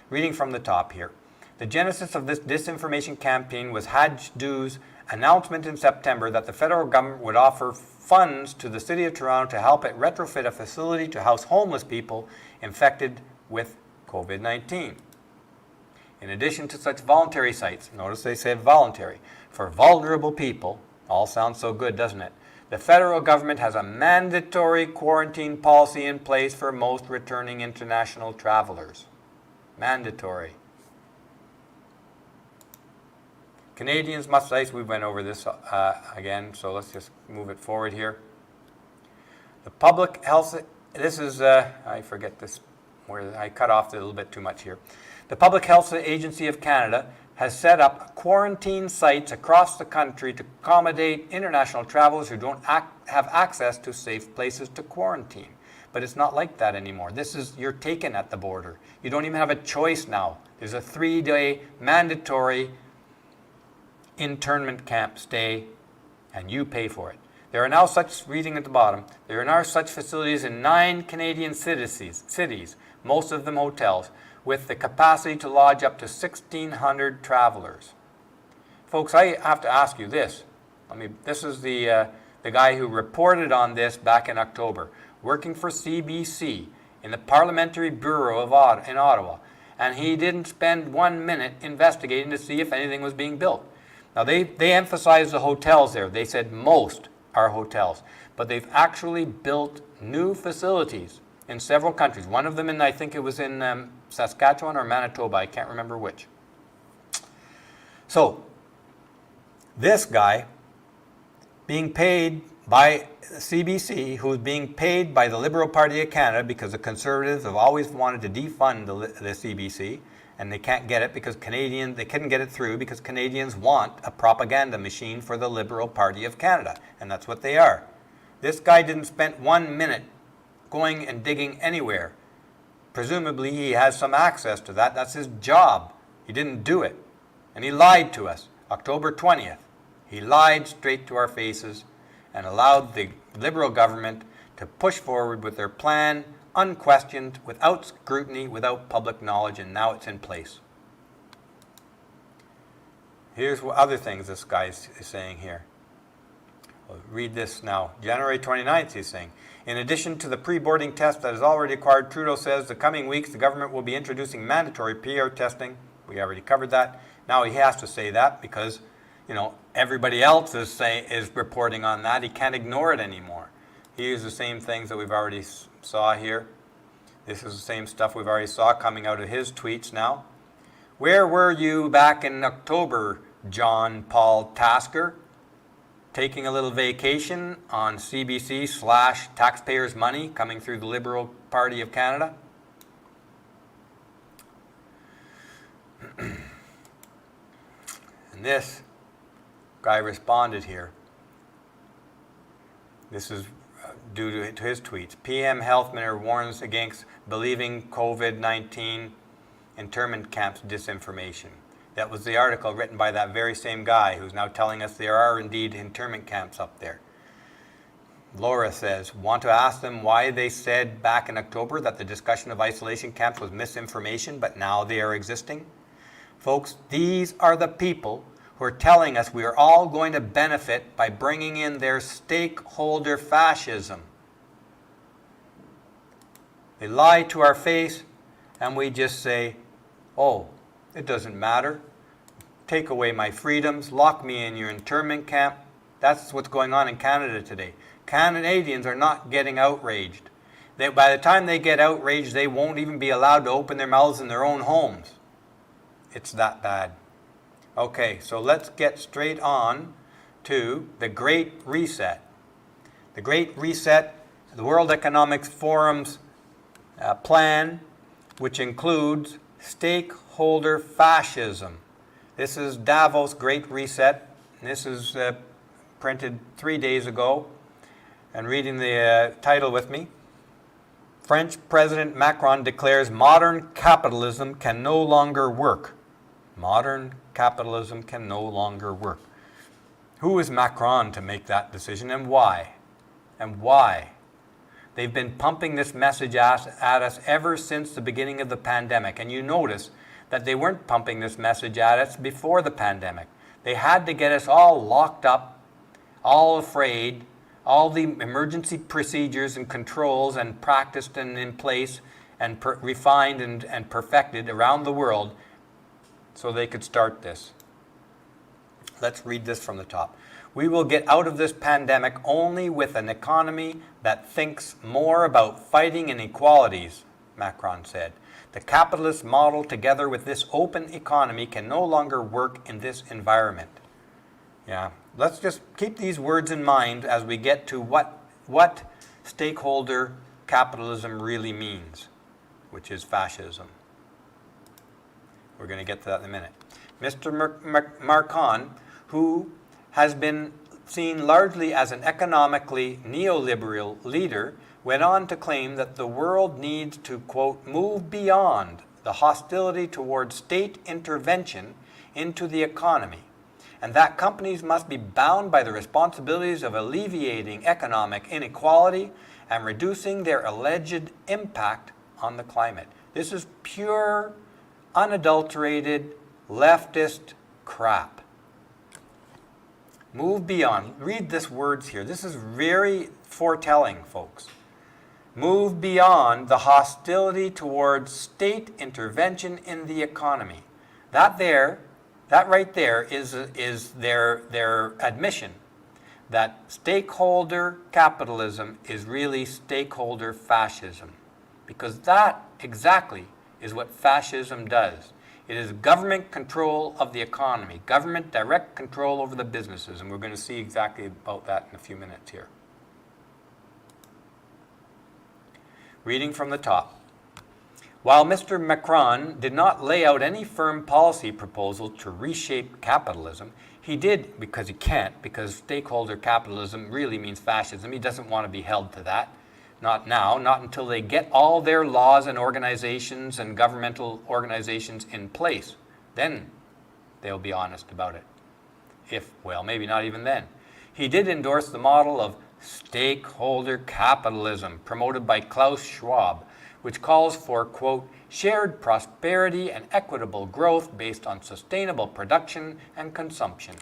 Reading from the top here. The genesis of this disinformation campaign was Hadjdu's announcement in September that the federal government would offer funds to the City of Toronto to help it retrofit a facility to house homeless people infected with COVID-19. In addition to such voluntary sites, notice they said voluntary, for vulnerable people, all sounds so good, doesn't it? The federal government has a mandatory quarantine policy in place for most returning international travelers. Mandatory. Canadians must isolate. We went over this again, so let's just move it forward here. The public health, this is, I forget this, where I cut off a little bit too much here. The Public Health Agency of Canada has set up quarantine sites across the country to accommodate international travelers who don't have access to safe places to quarantine. But it's not like that anymore. You're taken at the border. You don't even have a choice now. There's a 3-day mandatory internment camp stay, and you pay for it. There are now such, reading at the bottom, there are now such facilities in 9 Canadian cities, most of them hotels, with the capacity to lodge up to 1,600 travelers. Folks, I have to ask you this. This is the guy who reported on this back in October, working for CBC in the Parliamentary Bureau in Ottawa, and he didn't spend 1 minute investigating to see if anything was being built. Now, they emphasized the hotels there. They said most are hotels, but they've actually built new facilities in several countries. One of them I think it was in Saskatchewan or Manitoba, I can't remember which. So, this guy being paid by CBC, who's being paid by the Liberal Party of Canada, because the Conservatives have always wanted to defund the CBC, and they can't get it because they couldn't get it through because Canadians want a propaganda machine for the Liberal Party of Canada, and that's what they are. This guy didn't spend 1 minute going and digging anywhere. Presumably he has some access to that. That's his job. He didn't do it. And he lied to us. October 20th. He lied straight to our faces and allowed the Liberal government to push forward with their plan, unquestioned, without scrutiny, without public knowledge, and now it's in place. Here's what other things this guy is saying here. We'll read this now. January 29th, he's saying, in addition to the pre-boarding test that is already required, Trudeau says the coming weeks the government will be introducing mandatory PR testing. We already covered that. Now he has to say that because, everybody else is reporting on that. He can't ignore it anymore. He used the same things that we've already saw here. This is the same stuff we've already saw coming out of his tweets now. Where were you back in October, John Paul Tasker? taking a little vacation on CBC / taxpayers' money coming through the Liberal Party of Canada. And this guy responded here. This is due to his tweets. PM Health Minister warns against believing COVID-19 internment camps disinformation. That was the article written by that very same guy who's now telling us there are indeed internment camps up there. Laura says, want to ask them why they said back in October that the discussion of isolation camps was misinformation, but now they are existing? Folks, these are the people who are telling us we are all going to benefit by bringing in their stakeholder fascism. They lie to our face, and we just say, oh, it doesn't matter. Take away my freedoms, lock me in your internment camp. That's what's going on in Canada today. Canadians are not getting outraged. By the time they get outraged, they won't even be allowed to open their mouths in their own homes. It's that bad. Okay, so let's get straight on to the Great Reset. The Great Reset, the World Economic Forum's plan, which includes stakeholder fascism. This is Davos' Great Reset. This is printed 3 days ago. And reading the title with me. French President Macron declares modern capitalism can no longer work. Modern capitalism can no longer work. Who is Macron to make that decision, and why? And why? They've been pumping this message at us ever since the beginning of the pandemic. And you notice that they weren't pumping this message at us before the pandemic. They had to get us all locked up, all afraid, all the emergency procedures and controls and practiced and in place and refined and perfected around the world so they could start this. Let's read this from the top. We will get out of this pandemic only with an economy that thinks more about fighting inequalities, Macron said. The capitalist model, together with this open economy, can no longer work in this environment. Yeah, let's just keep these words in mind as we get to what stakeholder capitalism really means, which is fascism. We're going to get to that in a minute. Mr. Macron, who has been seen largely as an economically neoliberal leader, went on to claim that the world needs to, quote, move beyond the hostility towards state intervention into the economy, and that companies must be bound by the responsibilities of alleviating economic inequality and reducing their alleged impact on the climate. This is pure, unadulterated, leftist crap. Move beyond. Read this words here. This is very foretelling, folks. Move beyond the hostility towards state intervention in the economy. That right there is their admission that stakeholder capitalism is really stakeholder fascism. Because that exactly is what fascism does. It is government control of the economy, government direct control over the businesses, and we're going to see exactly about that in a few minutes here. Reading from the top. While Mr. Macron did not lay out any firm policy proposal to reshape capitalism, he did, because he can't, because stakeholder capitalism really means fascism. He doesn't want to be held to that. Not now, not until they get all their laws and organizations and governmental organizations in place. Then they'll be honest about it. Well, maybe not even then. He did endorse the model of stakeholder capitalism promoted by Klaus Schwab, which calls for, quote, shared prosperity and equitable growth based on sustainable production and consumption.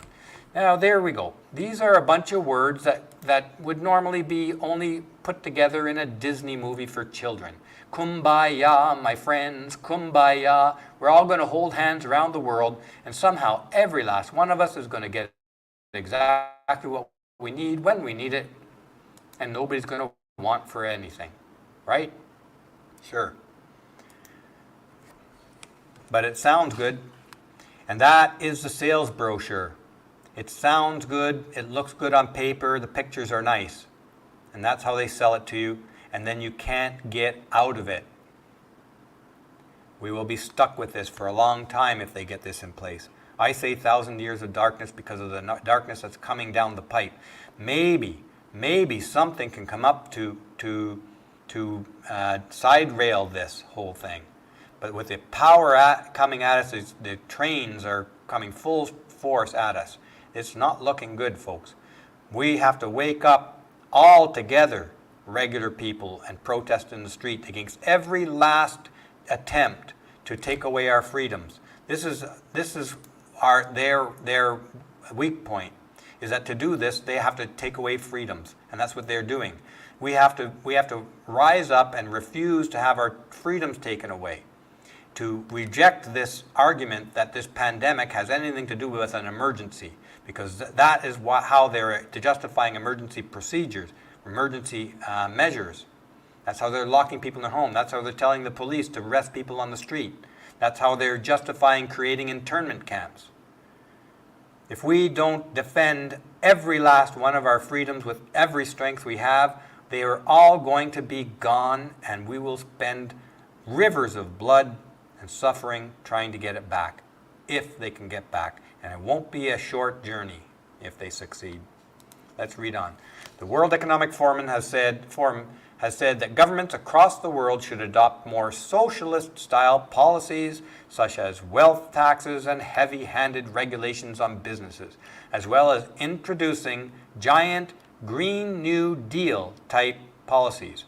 Now, there we go. These are a bunch of words that would normally be only put together in a Disney movie for children. Kumbaya, my friends, kumbaya. We're all going to hold hands around the world, and somehow every last one of us is going to get exactly what we need when we need it, and nobody's going to want for anything, right? Sure. But it sounds good, and that is the sales brochure. It sounds good, it looks good on paper, the pictures are nice. And that's how they sell it to you, and then you can't get out of it. We will be stuck with this for a long time if they get this in place. I say 1,000 years of darkness because of the darkness that's coming down the pipe. Maybe something can come up to side rail this whole thing. But with the power coming at us, the trains are coming full force at us. It's not looking good, folks. We have to wake up all together, regular people, and protest in the street against every last attempt to take away our freedoms. This is their weak point, is that to do this they have to take away freedoms, and that's what they're doing. We have to rise up and refuse to have our freedoms taken away, to reject this argument that this pandemic has anything to do with an emergency, because that is how they're justifying emergency procedures, emergency measures. That's how they're locking people in their home. That's how they're telling the police to arrest people on the street. That's how they're justifying creating internment camps. If we don't defend every last one of our freedoms with every strength we have, they are all going to be gone, and we will spend rivers of blood and suffering trying to get it back, if they can get back. And it won't be a short journey if they succeed. Let's read on. The World Economic Forum has said that governments across the world should adopt more socialist-style policies, such as wealth taxes and heavy-handed regulations on businesses, as well as introducing giant Green New Deal type policies.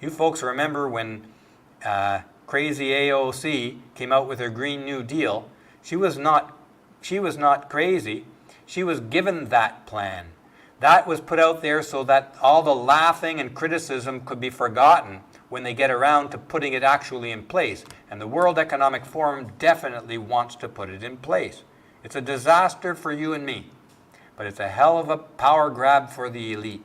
You folks remember when crazy AOC came out with her Green New Deal? She was not crazy. She was given that plan. That was put out there so that all the laughing and criticism could be forgotten when they get around to putting it actually in place. And the World Economic Forum definitely wants to put it in place. It's a disaster for you and me, but it's a hell of a power grab for the elite.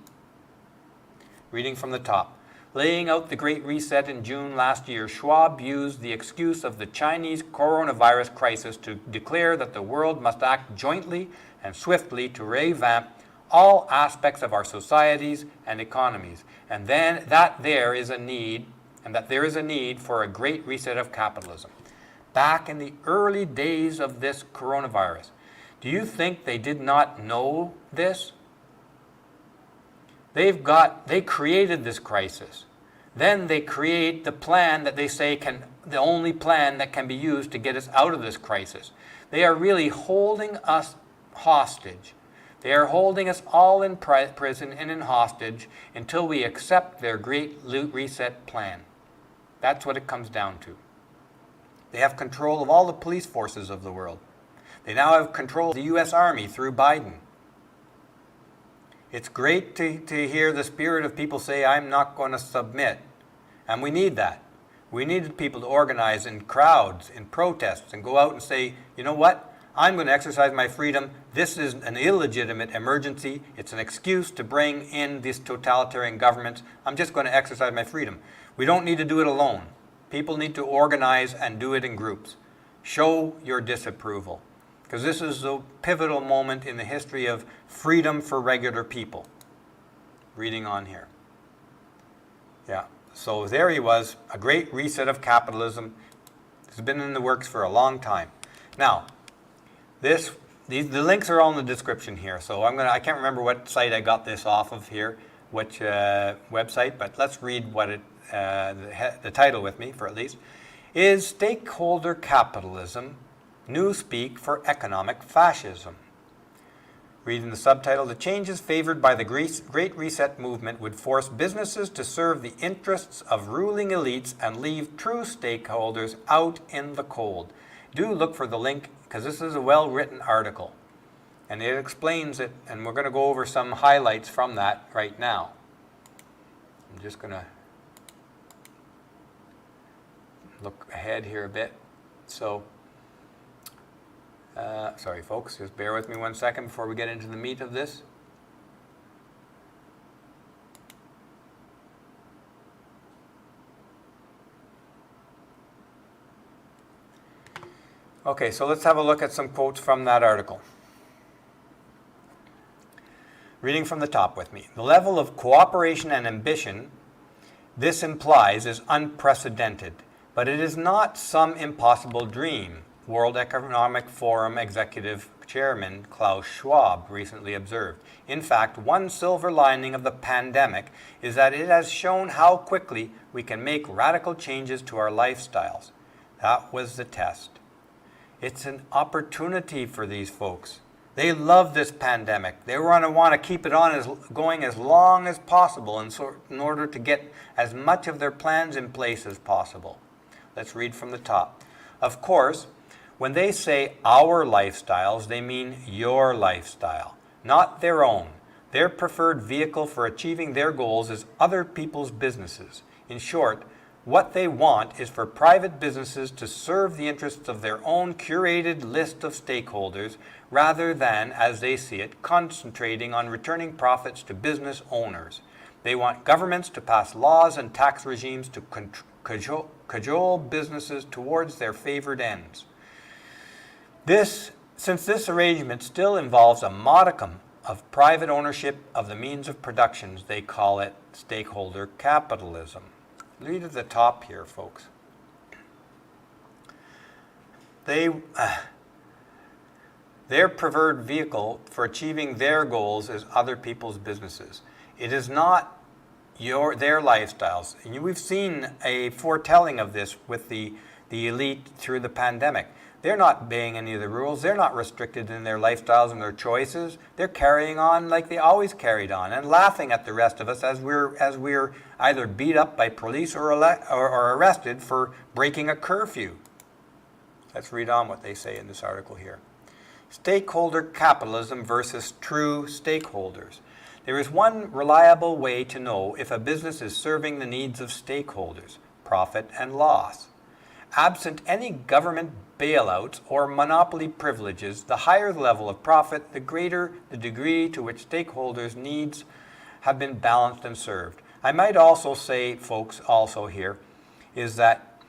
Reading from the top. Laying out the Great Reset in June last year, Schwab used the excuse of the Chinese coronavirus crisis to declare that the world must act jointly and swiftly to revamp all aspects of our societies and economies, and then that there is a need for a great reset of capitalism. Back in the early days of this coronavirus, do you think they did not know this? They created this crisis. Then they create the plan that they say the only plan that can be used to get us out of this crisis. They are really holding us hostage. They are holding us all in prison and in hostage until we accept their great reset plan. That's what it comes down to. They have control of all the police forces of the world. They now have control of the U.S. Army through Biden. It's great to hear the spirit of people say, I'm not going to submit. And we need that. We need people to organize in crowds, in protests, and go out and say, you know what? I'm going to exercise my freedom. This is an illegitimate emergency. It's an excuse to bring in these totalitarian governments. I'm just going to exercise my freedom. We don't need to do it alone. People need to organize and do it in groups. Show your disapproval, because this is a pivotal moment in the history of freedom for regular people. Reading on here. Yeah, so there he was, a great reset of capitalism. It's been in the works for a long time. Now, the links are all in the description here, so I can't remember what site I got this off of here, which website, but let's read what the title with me, for at least. Is Stakeholder Capitalism Newspeak for Economic Fascism? Reading the subtitle, the changes favored by the Great Reset movement would force businesses to serve the interests of ruling elites and leave true stakeholders out in the cold. Do look for the link, because this is a well-written article, and it explains it, and we're going to go over some highlights from that right now. I'm just going to look ahead here a bit. So, sorry folks, just bear with me 1 second before we get into the meat of this. Okay, so let's have a look at some quotes from that article. Reading from the top with me. The level of cooperation and ambition this implies is unprecedented, but it is not some impossible dream, World Economic Forum Executive Chairman Klaus Schwab recently observed. In fact, one silver lining of the pandemic is that it has shown how quickly we can make radical changes to our lifestyles. That was the test. It's an opportunity for these folks. They love this pandemic. They want to keep it going as long as possible in order to get as much of their plans in place as possible. Let's read from the top. Of course, when they say our lifestyles, they mean your lifestyle, not their own. Their preferred vehicle for achieving their goals is other people's businesses. In short, what they want is for private businesses to serve the interests of their own curated list of stakeholders rather than, as they see it, concentrating on returning profits to business owners. They want governments to pass laws and tax regimes to cajole businesses towards their favored ends. Since this arrangement still involves a modicum of private ownership of the means of production, they call it stakeholder capitalism. Read at the top here, folks. Their preferred vehicle for achieving their goals is other people's businesses. It is not their lifestyles. And we've seen a foretelling of this with the elite through the pandemic. They're not obeying any of the rules. They're not restricted in their lifestyles and their choices. They're carrying on like they always carried on and laughing at the rest of us as we're either beat up by police or arrested for breaking a curfew. Let's read on what they say in this article here. Stakeholder capitalism versus true stakeholders. There is one reliable way to know if a business is serving the needs of stakeholders, profit and loss. Absent any government bailouts or monopoly privileges, the higher the level of profit, the greater the degree to which stakeholders' needs have been balanced and served. I might also say, folks, also here, is that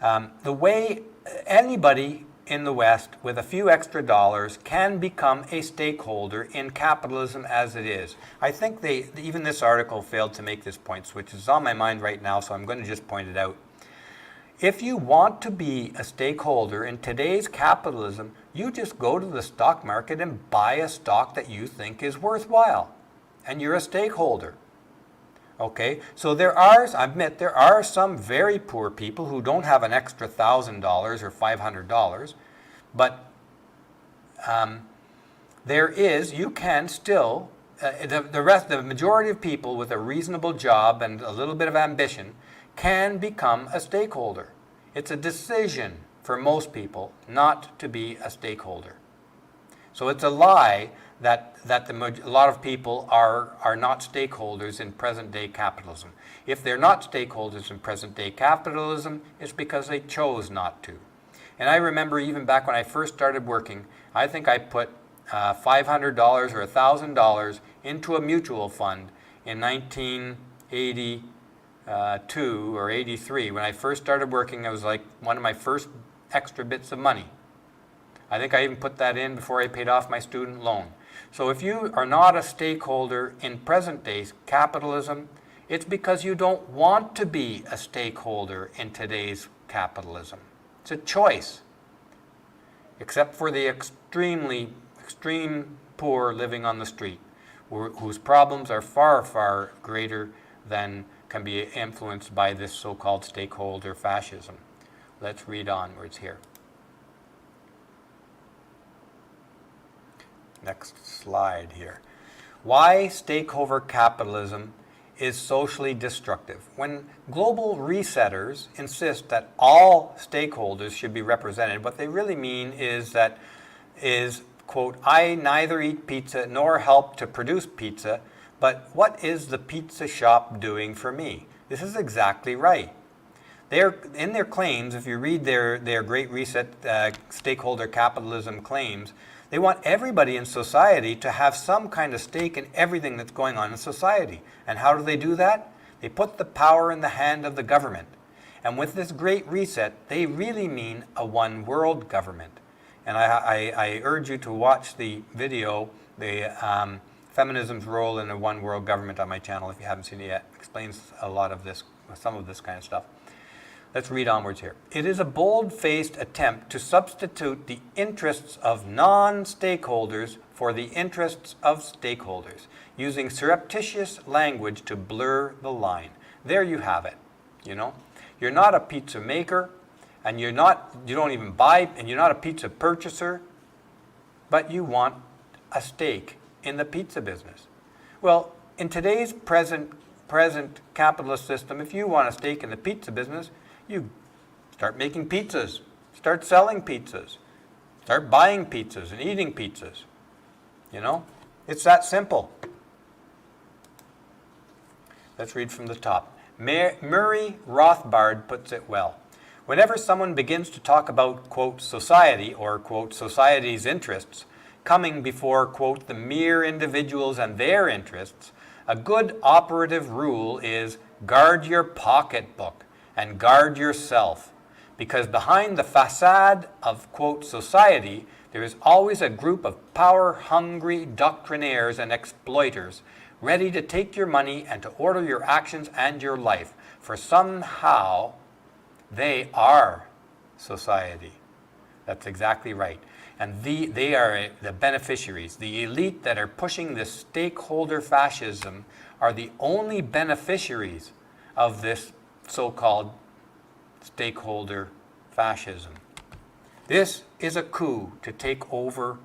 the way anybody in the West with a few extra dollars can become a stakeholder in capitalism as it is. I think even this article failed to make this point, which is on my mind right now, so I'm going to just point it out. If you want to be a stakeholder in today's capitalism, you just go to the stock market and buy a stock that you think is worthwhile, and you're a stakeholder. Okay, so I admit there are some very poor people who don't have an extra $1,000 or $500, but you can still, the majority of people with a reasonable job and a little bit of ambition can become a stakeholder. It's a decision for most people not to be a stakeholder. So it's a lie that a lot of people are not stakeholders in present-day capitalism. If they're not stakeholders in present-day capitalism, it's because they chose not to. And I remember even back when I first started working, I think I put $500 or $1,000 into a mutual fund in 1982 or 83. When I first started working, it was like one of my first extra bits of money. I think I even put that in before I paid off my student loan. So if you are not a stakeholder in present-day capitalism, it's because you don't want to be a stakeholder in today's capitalism. It's a choice, except for the extreme poor living on the street, whose problems are far, far greater than can be influenced by this so-called stakeholder fascism. Let's read onwards here. Next slide here. Why stakeholder capitalism is socially destructive. When global resetters insist that all stakeholders should be represented, what they really mean is, quote, I neither eat pizza nor help to produce pizza, but what is the pizza shop doing for me? This is exactly right. In their claims, if you read their Great Reset stakeholder capitalism claims, they want everybody in society to have some kind of stake in everything that's going on in society. And how do they do that? They put the power in the hand of the government. And with this Great Reset, they really mean a one world government. And I urge you to watch the video, the Feminism's Role in a One World Government on my channel, if you haven't seen it yet. Explains a lot of this, some of this kind of stuff. Let's read onwards here. It is a bold-faced attempt to substitute the interests of non-stakeholders for the interests of stakeholders, using surreptitious language to blur the line. There you have it, you know. You're not a pizza maker, and you don't even buy, and you're not a pizza purchaser, but you want a stake in the pizza business. Well, in today's present capitalist system, if you want a stake in the pizza business, you start making pizzas, start selling pizzas, start buying pizzas and eating pizzas. You know, it's that simple. Let's read from the top. Murray Rothbard puts it well. Whenever someone begins to talk about, quote, society or, quote, society's interests, coming before, quote, the mere individuals and their interests, a good operative rule is guard your pocketbook and guard yourself, because behind the facade of, quote, society, there is always a group of power-hungry doctrinaires and exploiters ready to take your money and to order your actions and your life, for somehow they are society. That's exactly right. And they are the beneficiaries. The elite that are pushing this stakeholder fascism are the only beneficiaries of this so-called stakeholder fascism. This is a coup to take over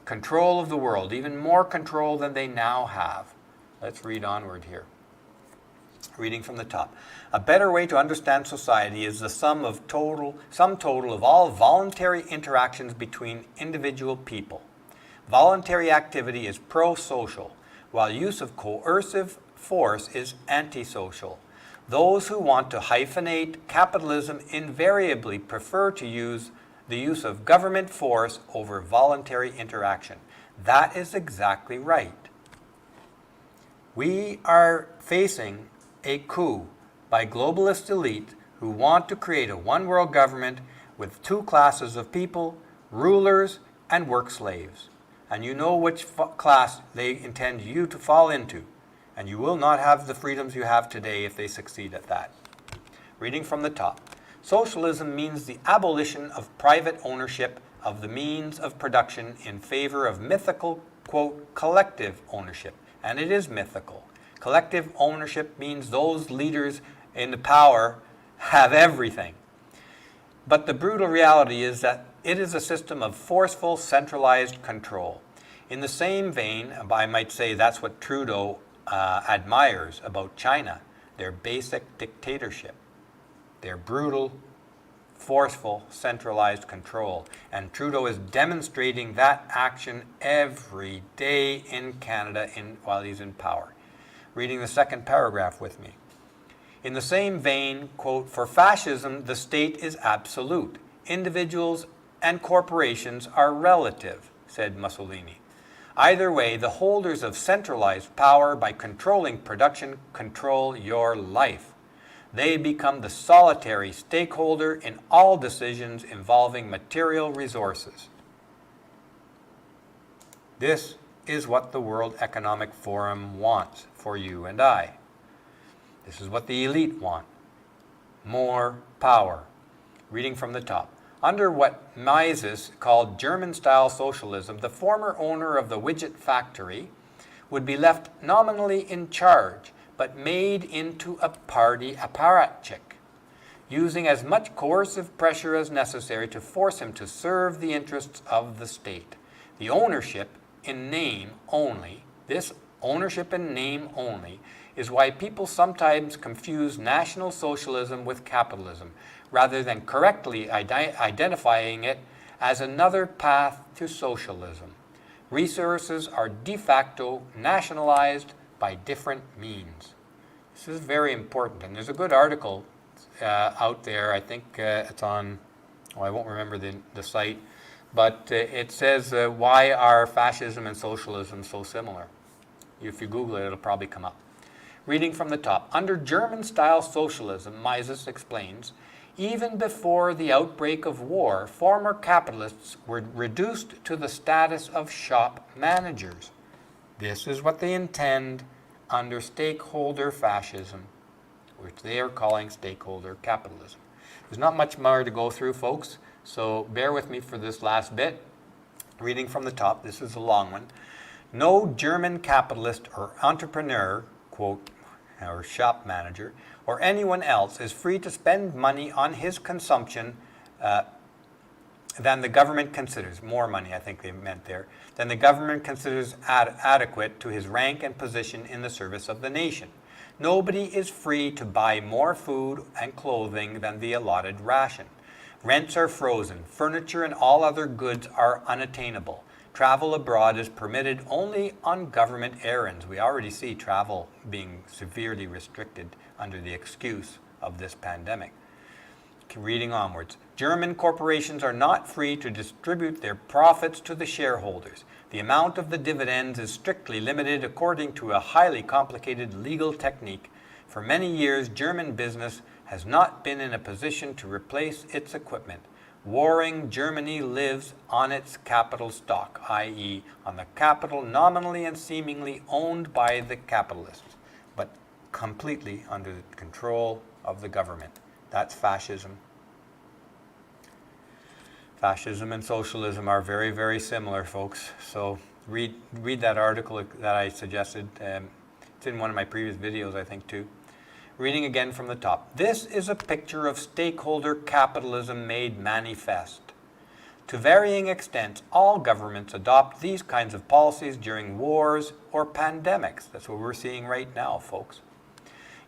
control of the world, even more control than they now have. Let's read onward here. Reading from the top. A better way to understand society is the sum total of all voluntary interactions between individual people. Voluntary activity is pro-social, while use of coercive force is antisocial. Those who want to hyphenate capitalism invariably prefer to use the use of government force over voluntary interaction. That is exactly right. We are facing a coup by globalist elite who want to create a one-world government with two classes of people, rulers and work slaves. And you know which class they intend you to fall into. And you will not have the freedoms you have today if they succeed at that. Reading from the top. Socialism means the abolition of private ownership of the means of production in favor of mythical, quote, collective ownership. And it is mythical. Collective ownership means those leaders in the power have everything. But the brutal reality is that it is a system of forceful, centralized control. In the same vein, I might say that's what Trudeau admires about China, their basic dictatorship, their brutal, forceful, centralized control. And Trudeau is demonstrating that action every day in Canada while he's in power. Reading the second paragraph with me. In the same vein, quote, for fascism, the state is absolute. Individuals and corporations are relative, said Mussolini. Either way, the holders of centralized power by controlling production control your life. They become the solitary stakeholder in all decisions involving material resources. This is what the World Economic Forum wants for you and I. This is what the elite want. More power. Reading from the top. Under what Mises called German-style socialism, the former owner of the widget factory would be left nominally in charge, but made into a party apparatchik, using as much coercive pressure as necessary to force him to serve the interests of the state. The ownership in name only, this ownership in name only, is why people sometimes confuse National Socialism with capitalism, rather than correctly identifying it as another path to socialism. Resources are de facto nationalized by different means. This is very important, and there's a good article out there. I think it's on, I won't remember the site, but it says, why are fascism and socialism so similar? If you Google it, it'll probably come up. Reading from the top. Under German-style socialism, Mises explains, even before the outbreak of war, former capitalists were reduced to the status of shop managers. This is what they intend under stakeholder fascism, which they are calling stakeholder capitalism. There's not much more to go through, folks, so bear with me for this last bit. Reading from the top, this is a long one. No German capitalist or entrepreneur, quote, or shop manager, or anyone else is free to spend money on his consumption than the government considers, more money I think they meant there, than the government considers adequate to his rank and position in the service of the nation. Nobody is free to buy more food and clothing than the allotted ration. Rents are frozen, furniture and all other goods are unattainable. Travel abroad is permitted only on government errands. We already see travel being severely restricted under the excuse of this pandemic. Reading onwards. German corporations are not free to distribute their profits to the shareholders. The amount of the dividends is strictly limited according to a highly complicated legal technique. For many years, German business has not been in a position to replace its equipment. Warring Germany lives on its capital stock, i.e., on the capital nominally and seemingly owned by the capitalists, but completely under the control of the government. That's fascism. Fascism and socialism are very, very similar, folks. So read that article that I suggested. It's in one of my previous videos, I think, too. Reading again from the top. This is a picture of stakeholder capitalism made manifest. To varying extents, all governments adopt these kinds of policies during wars or pandemics. That's what we're seeing right now, folks.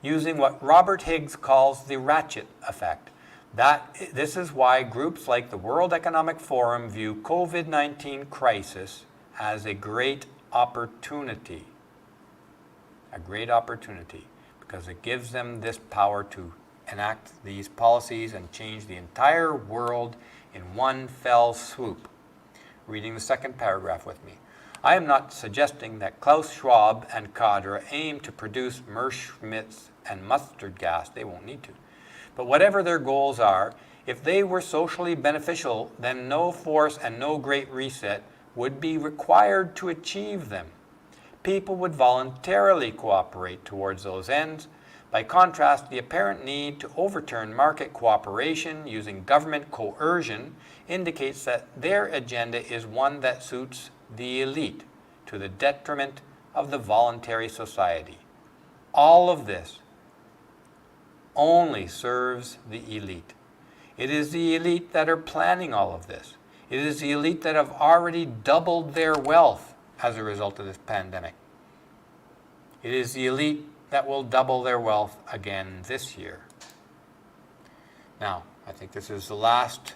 Using what Robert Higgs calls the ratchet effect. This is why groups like the World Economic Forum view COVID-19 crisis as a great opportunity. A great opportunity, because it gives them this power to enact these policies and change the entire world in one fell swoop. Reading the second paragraph with me. I am not suggesting that Klaus Schwab and Cadre aim to produce Merschmitz and mustard gas. They won't need to. But whatever their goals are, if they were socially beneficial, then no force and no great reset would be required to achieve them. People would voluntarily cooperate towards those ends. By contrast, the apparent need to overturn market cooperation using government coercion indicates that their agenda is one that suits the elite to the detriment of the voluntary society. All of this only serves the elite. It is the elite that are planning all of this. It is the elite that have already doubled their wealth as a result of this pandemic. It is the elite that will double their wealth again this year. Now, I think this is the last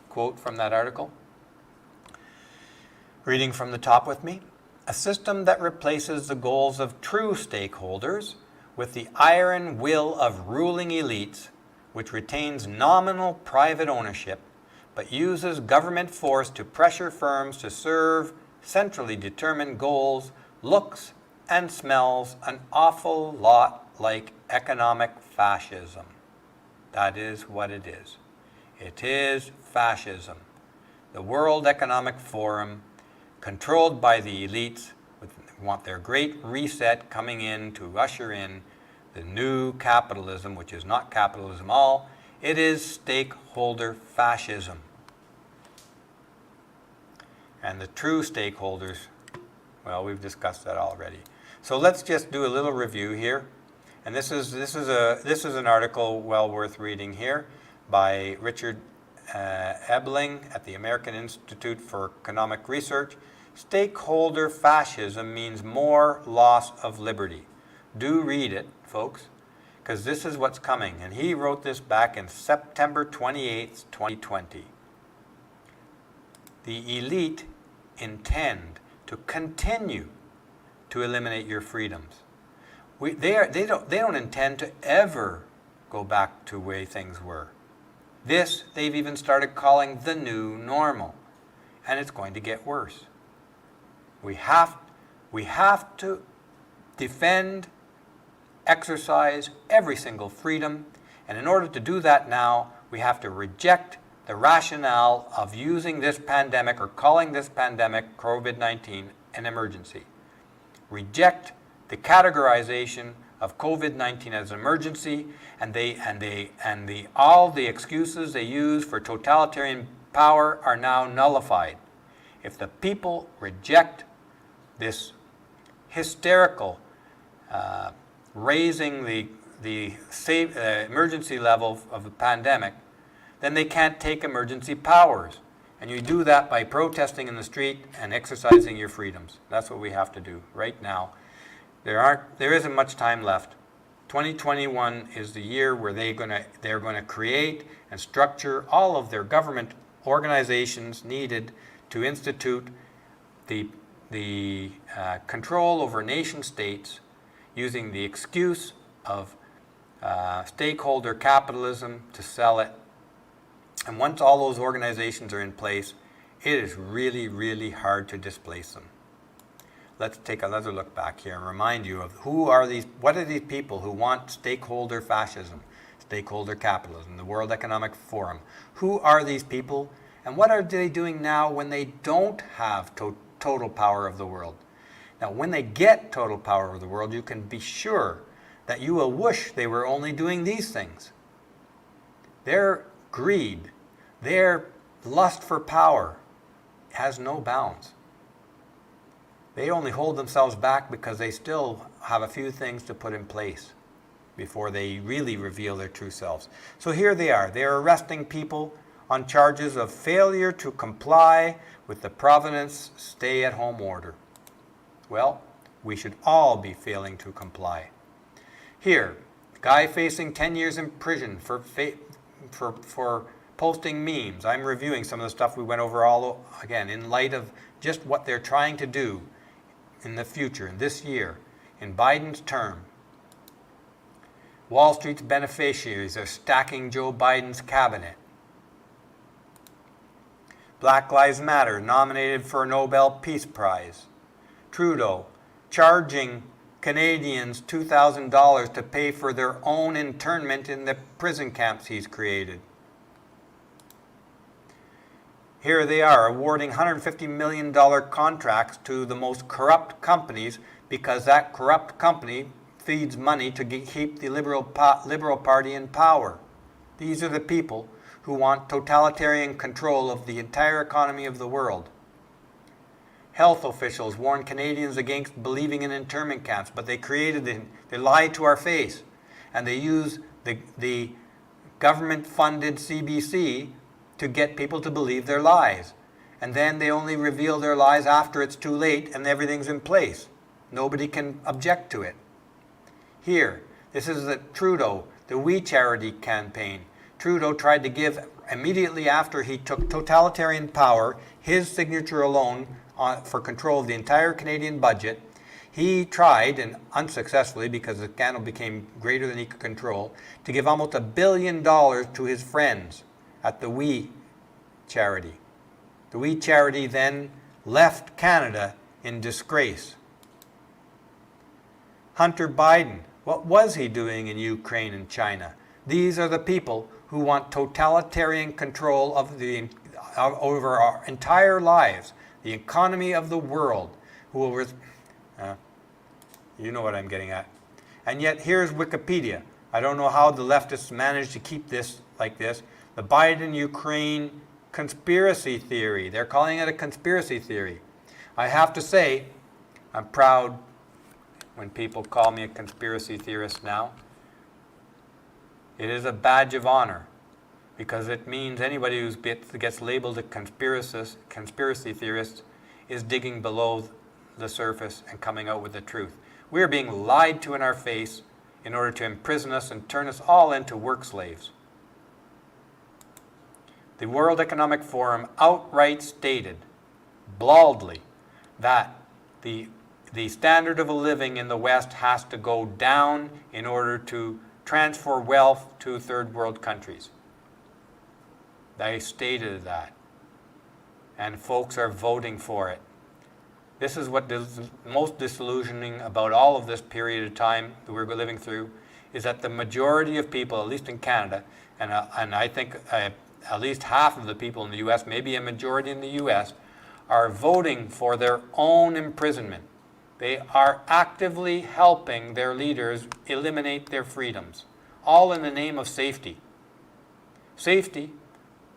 quote from that article. Reading from the top with me. A system that replaces the goals of true stakeholders with the iron will of ruling elites, which retains nominal private ownership, but uses government force to pressure firms to serve centrally determined goals, looks and smells an awful lot like economic fascism. That is what it is. It is fascism. The World Economic Forum, controlled by the elites, want their great reset coming in to usher in the new capitalism, which is not capitalism all. It is stakeholder fascism. And the true stakeholders, well, we've discussed that already. So let's just do a little review here. And this is an article well worth reading here by Richard Ebling at the American Institute for Economic Research. Stakeholder fascism means more loss of liberty. Do read it, folks, because this is what's coming. And he wrote this back in September 28th, 2020. The elite intend to continue to eliminate your freedoms. They don't intend to ever go back to the way things were. This they've even started calling the new normal, and it's going to get worse. We have to defend, exercise every single freedom, and in order to do that now, we have to reject the rationale of using this pandemic or calling this pandemic COVID-19 an emergency. reject the categorization of COVID-19 as an emergency, and all the excuses they use for totalitarian power are now nullified. If the people reject this hysterical raising the emergency level of the pandemic, then they can't take emergency powers. And you do that by protesting in the street and exercising your freedoms. That's what we have to do right now. There isn't much time left. 2021 is the year where they're going to create and structure all of their government organizations needed to institute the control over nation states using the excuse of stakeholder capitalism to sell it. And once all those organizations are in place, it is really, really hard to displace them. Let's take another look back here and remind you of what are these people who want stakeholder fascism, stakeholder capitalism, the World Economic Forum. Who are these people, and what are they doing now when they don't have total power of the world? Now, when they get total power of the world, you can be sure that you will wish they were only doing these things. Their greed, their lust for power has no bounds. They only hold themselves back because they still have a few things to put in place before they really reveal their true selves. So here they are. They're arresting people on charges of failure to comply with the Providence stay-at-home order. Well, we should all be failing to comply. Here, guy facing 10 years in prison for posting memes. I'm reviewing some of the stuff we went over all again in light of just what they're trying to do in the future, in this year, in Biden's term. Wall Street's beneficiaries are stacking Joe Biden's cabinet. Black Lives Matter nominated for a Nobel Peace Prize. Trudeau charging Canadians $2,000 to pay for their own internment in the prison camps he's created. Here they are awarding $150 million contracts to the most corrupt companies because that corrupt company feeds money to keep the Liberal Party in power. These are the people who want totalitarian control of the entire economy of the world. Health officials warn Canadians against believing in internment camps, but they lied to our face, and they use the government-funded CBC to get people to believe their lies. And then they only reveal their lies after it's too late and everything's in place. Nobody can object to it. Here, this is the Trudeau, the We Charity campaign. Trudeau tried to give, immediately after he took totalitarian power, his signature alone for control of the entire Canadian budget. He tried, and unsuccessfully because the scandal became greater than he could control, to give almost $1 billion to his friends at the We Charity. The We Charity then left Canada in disgrace. Hunter Biden, what was he doing in Ukraine and China? These are the people who want totalitarian control of over our entire lives, the economy of the world, who will you know what I'm getting at. And yet here's Wikipedia. I don't know how the leftists managed to keep this like this. The Biden-Ukraine conspiracy theory. They're calling it a conspiracy theory. I have to say, I'm proud when people call me a conspiracy theorist now. It is a badge of honor because it means anybody who gets labeled a conspiracy theorist is digging below the surface and coming out with the truth. We are being lied to in our face in order to imprison us and turn us all into work slaves. The World Economic Forum outright stated, baldly, that the standard of a living in the West has to go down in order to transfer wealth to third world countries. They stated that. And folks are voting for it. This is what is most disillusioning about all of this period of time that we're living through, is that the majority of people, at least in Canada, and I think at least half of the people in the U.S., maybe a majority in the U.S., are voting for their own imprisonment. They are actively helping their leaders eliminate their freedoms, all in the name of safety. Safety,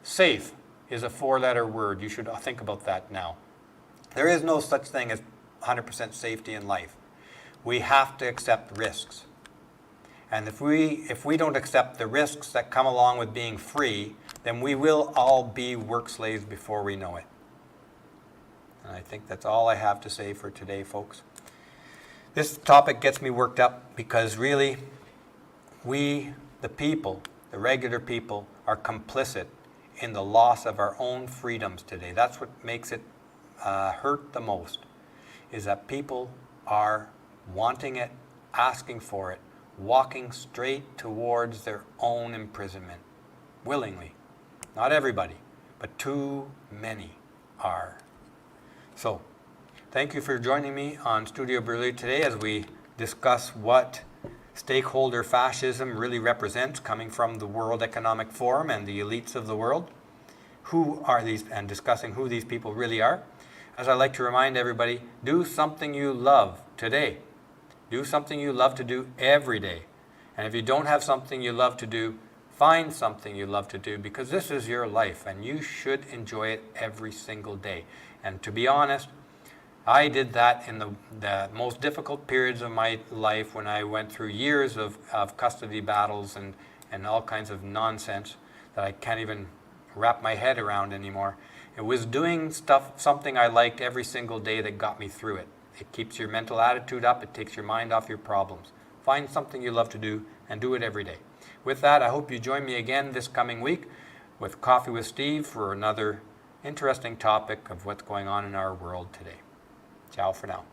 safe, is a four-letter word. You should think about that now. There is no such thing as 100% safety in life. We have to accept risks. And if we don't accept the risks that come along with being free, then we will all be work slaves before we know it. And I think that's all I have to say for today, folks. This topic gets me worked up because really, we, the people, the regular people, are complicit in the loss of our own freedoms today. That's what makes it hurt the most, is that people are wanting it, asking for it, walking straight towards their own imprisonment, willingly. Not everybody, but too many are. So, thank you for joining me on Studio Berlin today as we discuss what stakeholder fascism really represents, coming from the World Economic Forum and the elites of the world. Who are these, and discussing who these people really are. As I like to remind everybody, do something you love today. Do something you love to do every day. And if you don't have something you love to do, find something you love to do, because this is your life and you should enjoy it every single day. And to be honest, I did that in the most difficult periods of my life when I went through years of custody battles and all kinds of nonsense that I can't even wrap my head around anymore. It was doing something I liked every single day that got me through it. It keeps your mental attitude up. It takes your mind off your problems. Find something you love to do and do it every day. With that, I hope you join me again this coming week with Coffee with Steve for another interesting topic of what's going on in our world today. Ciao for now.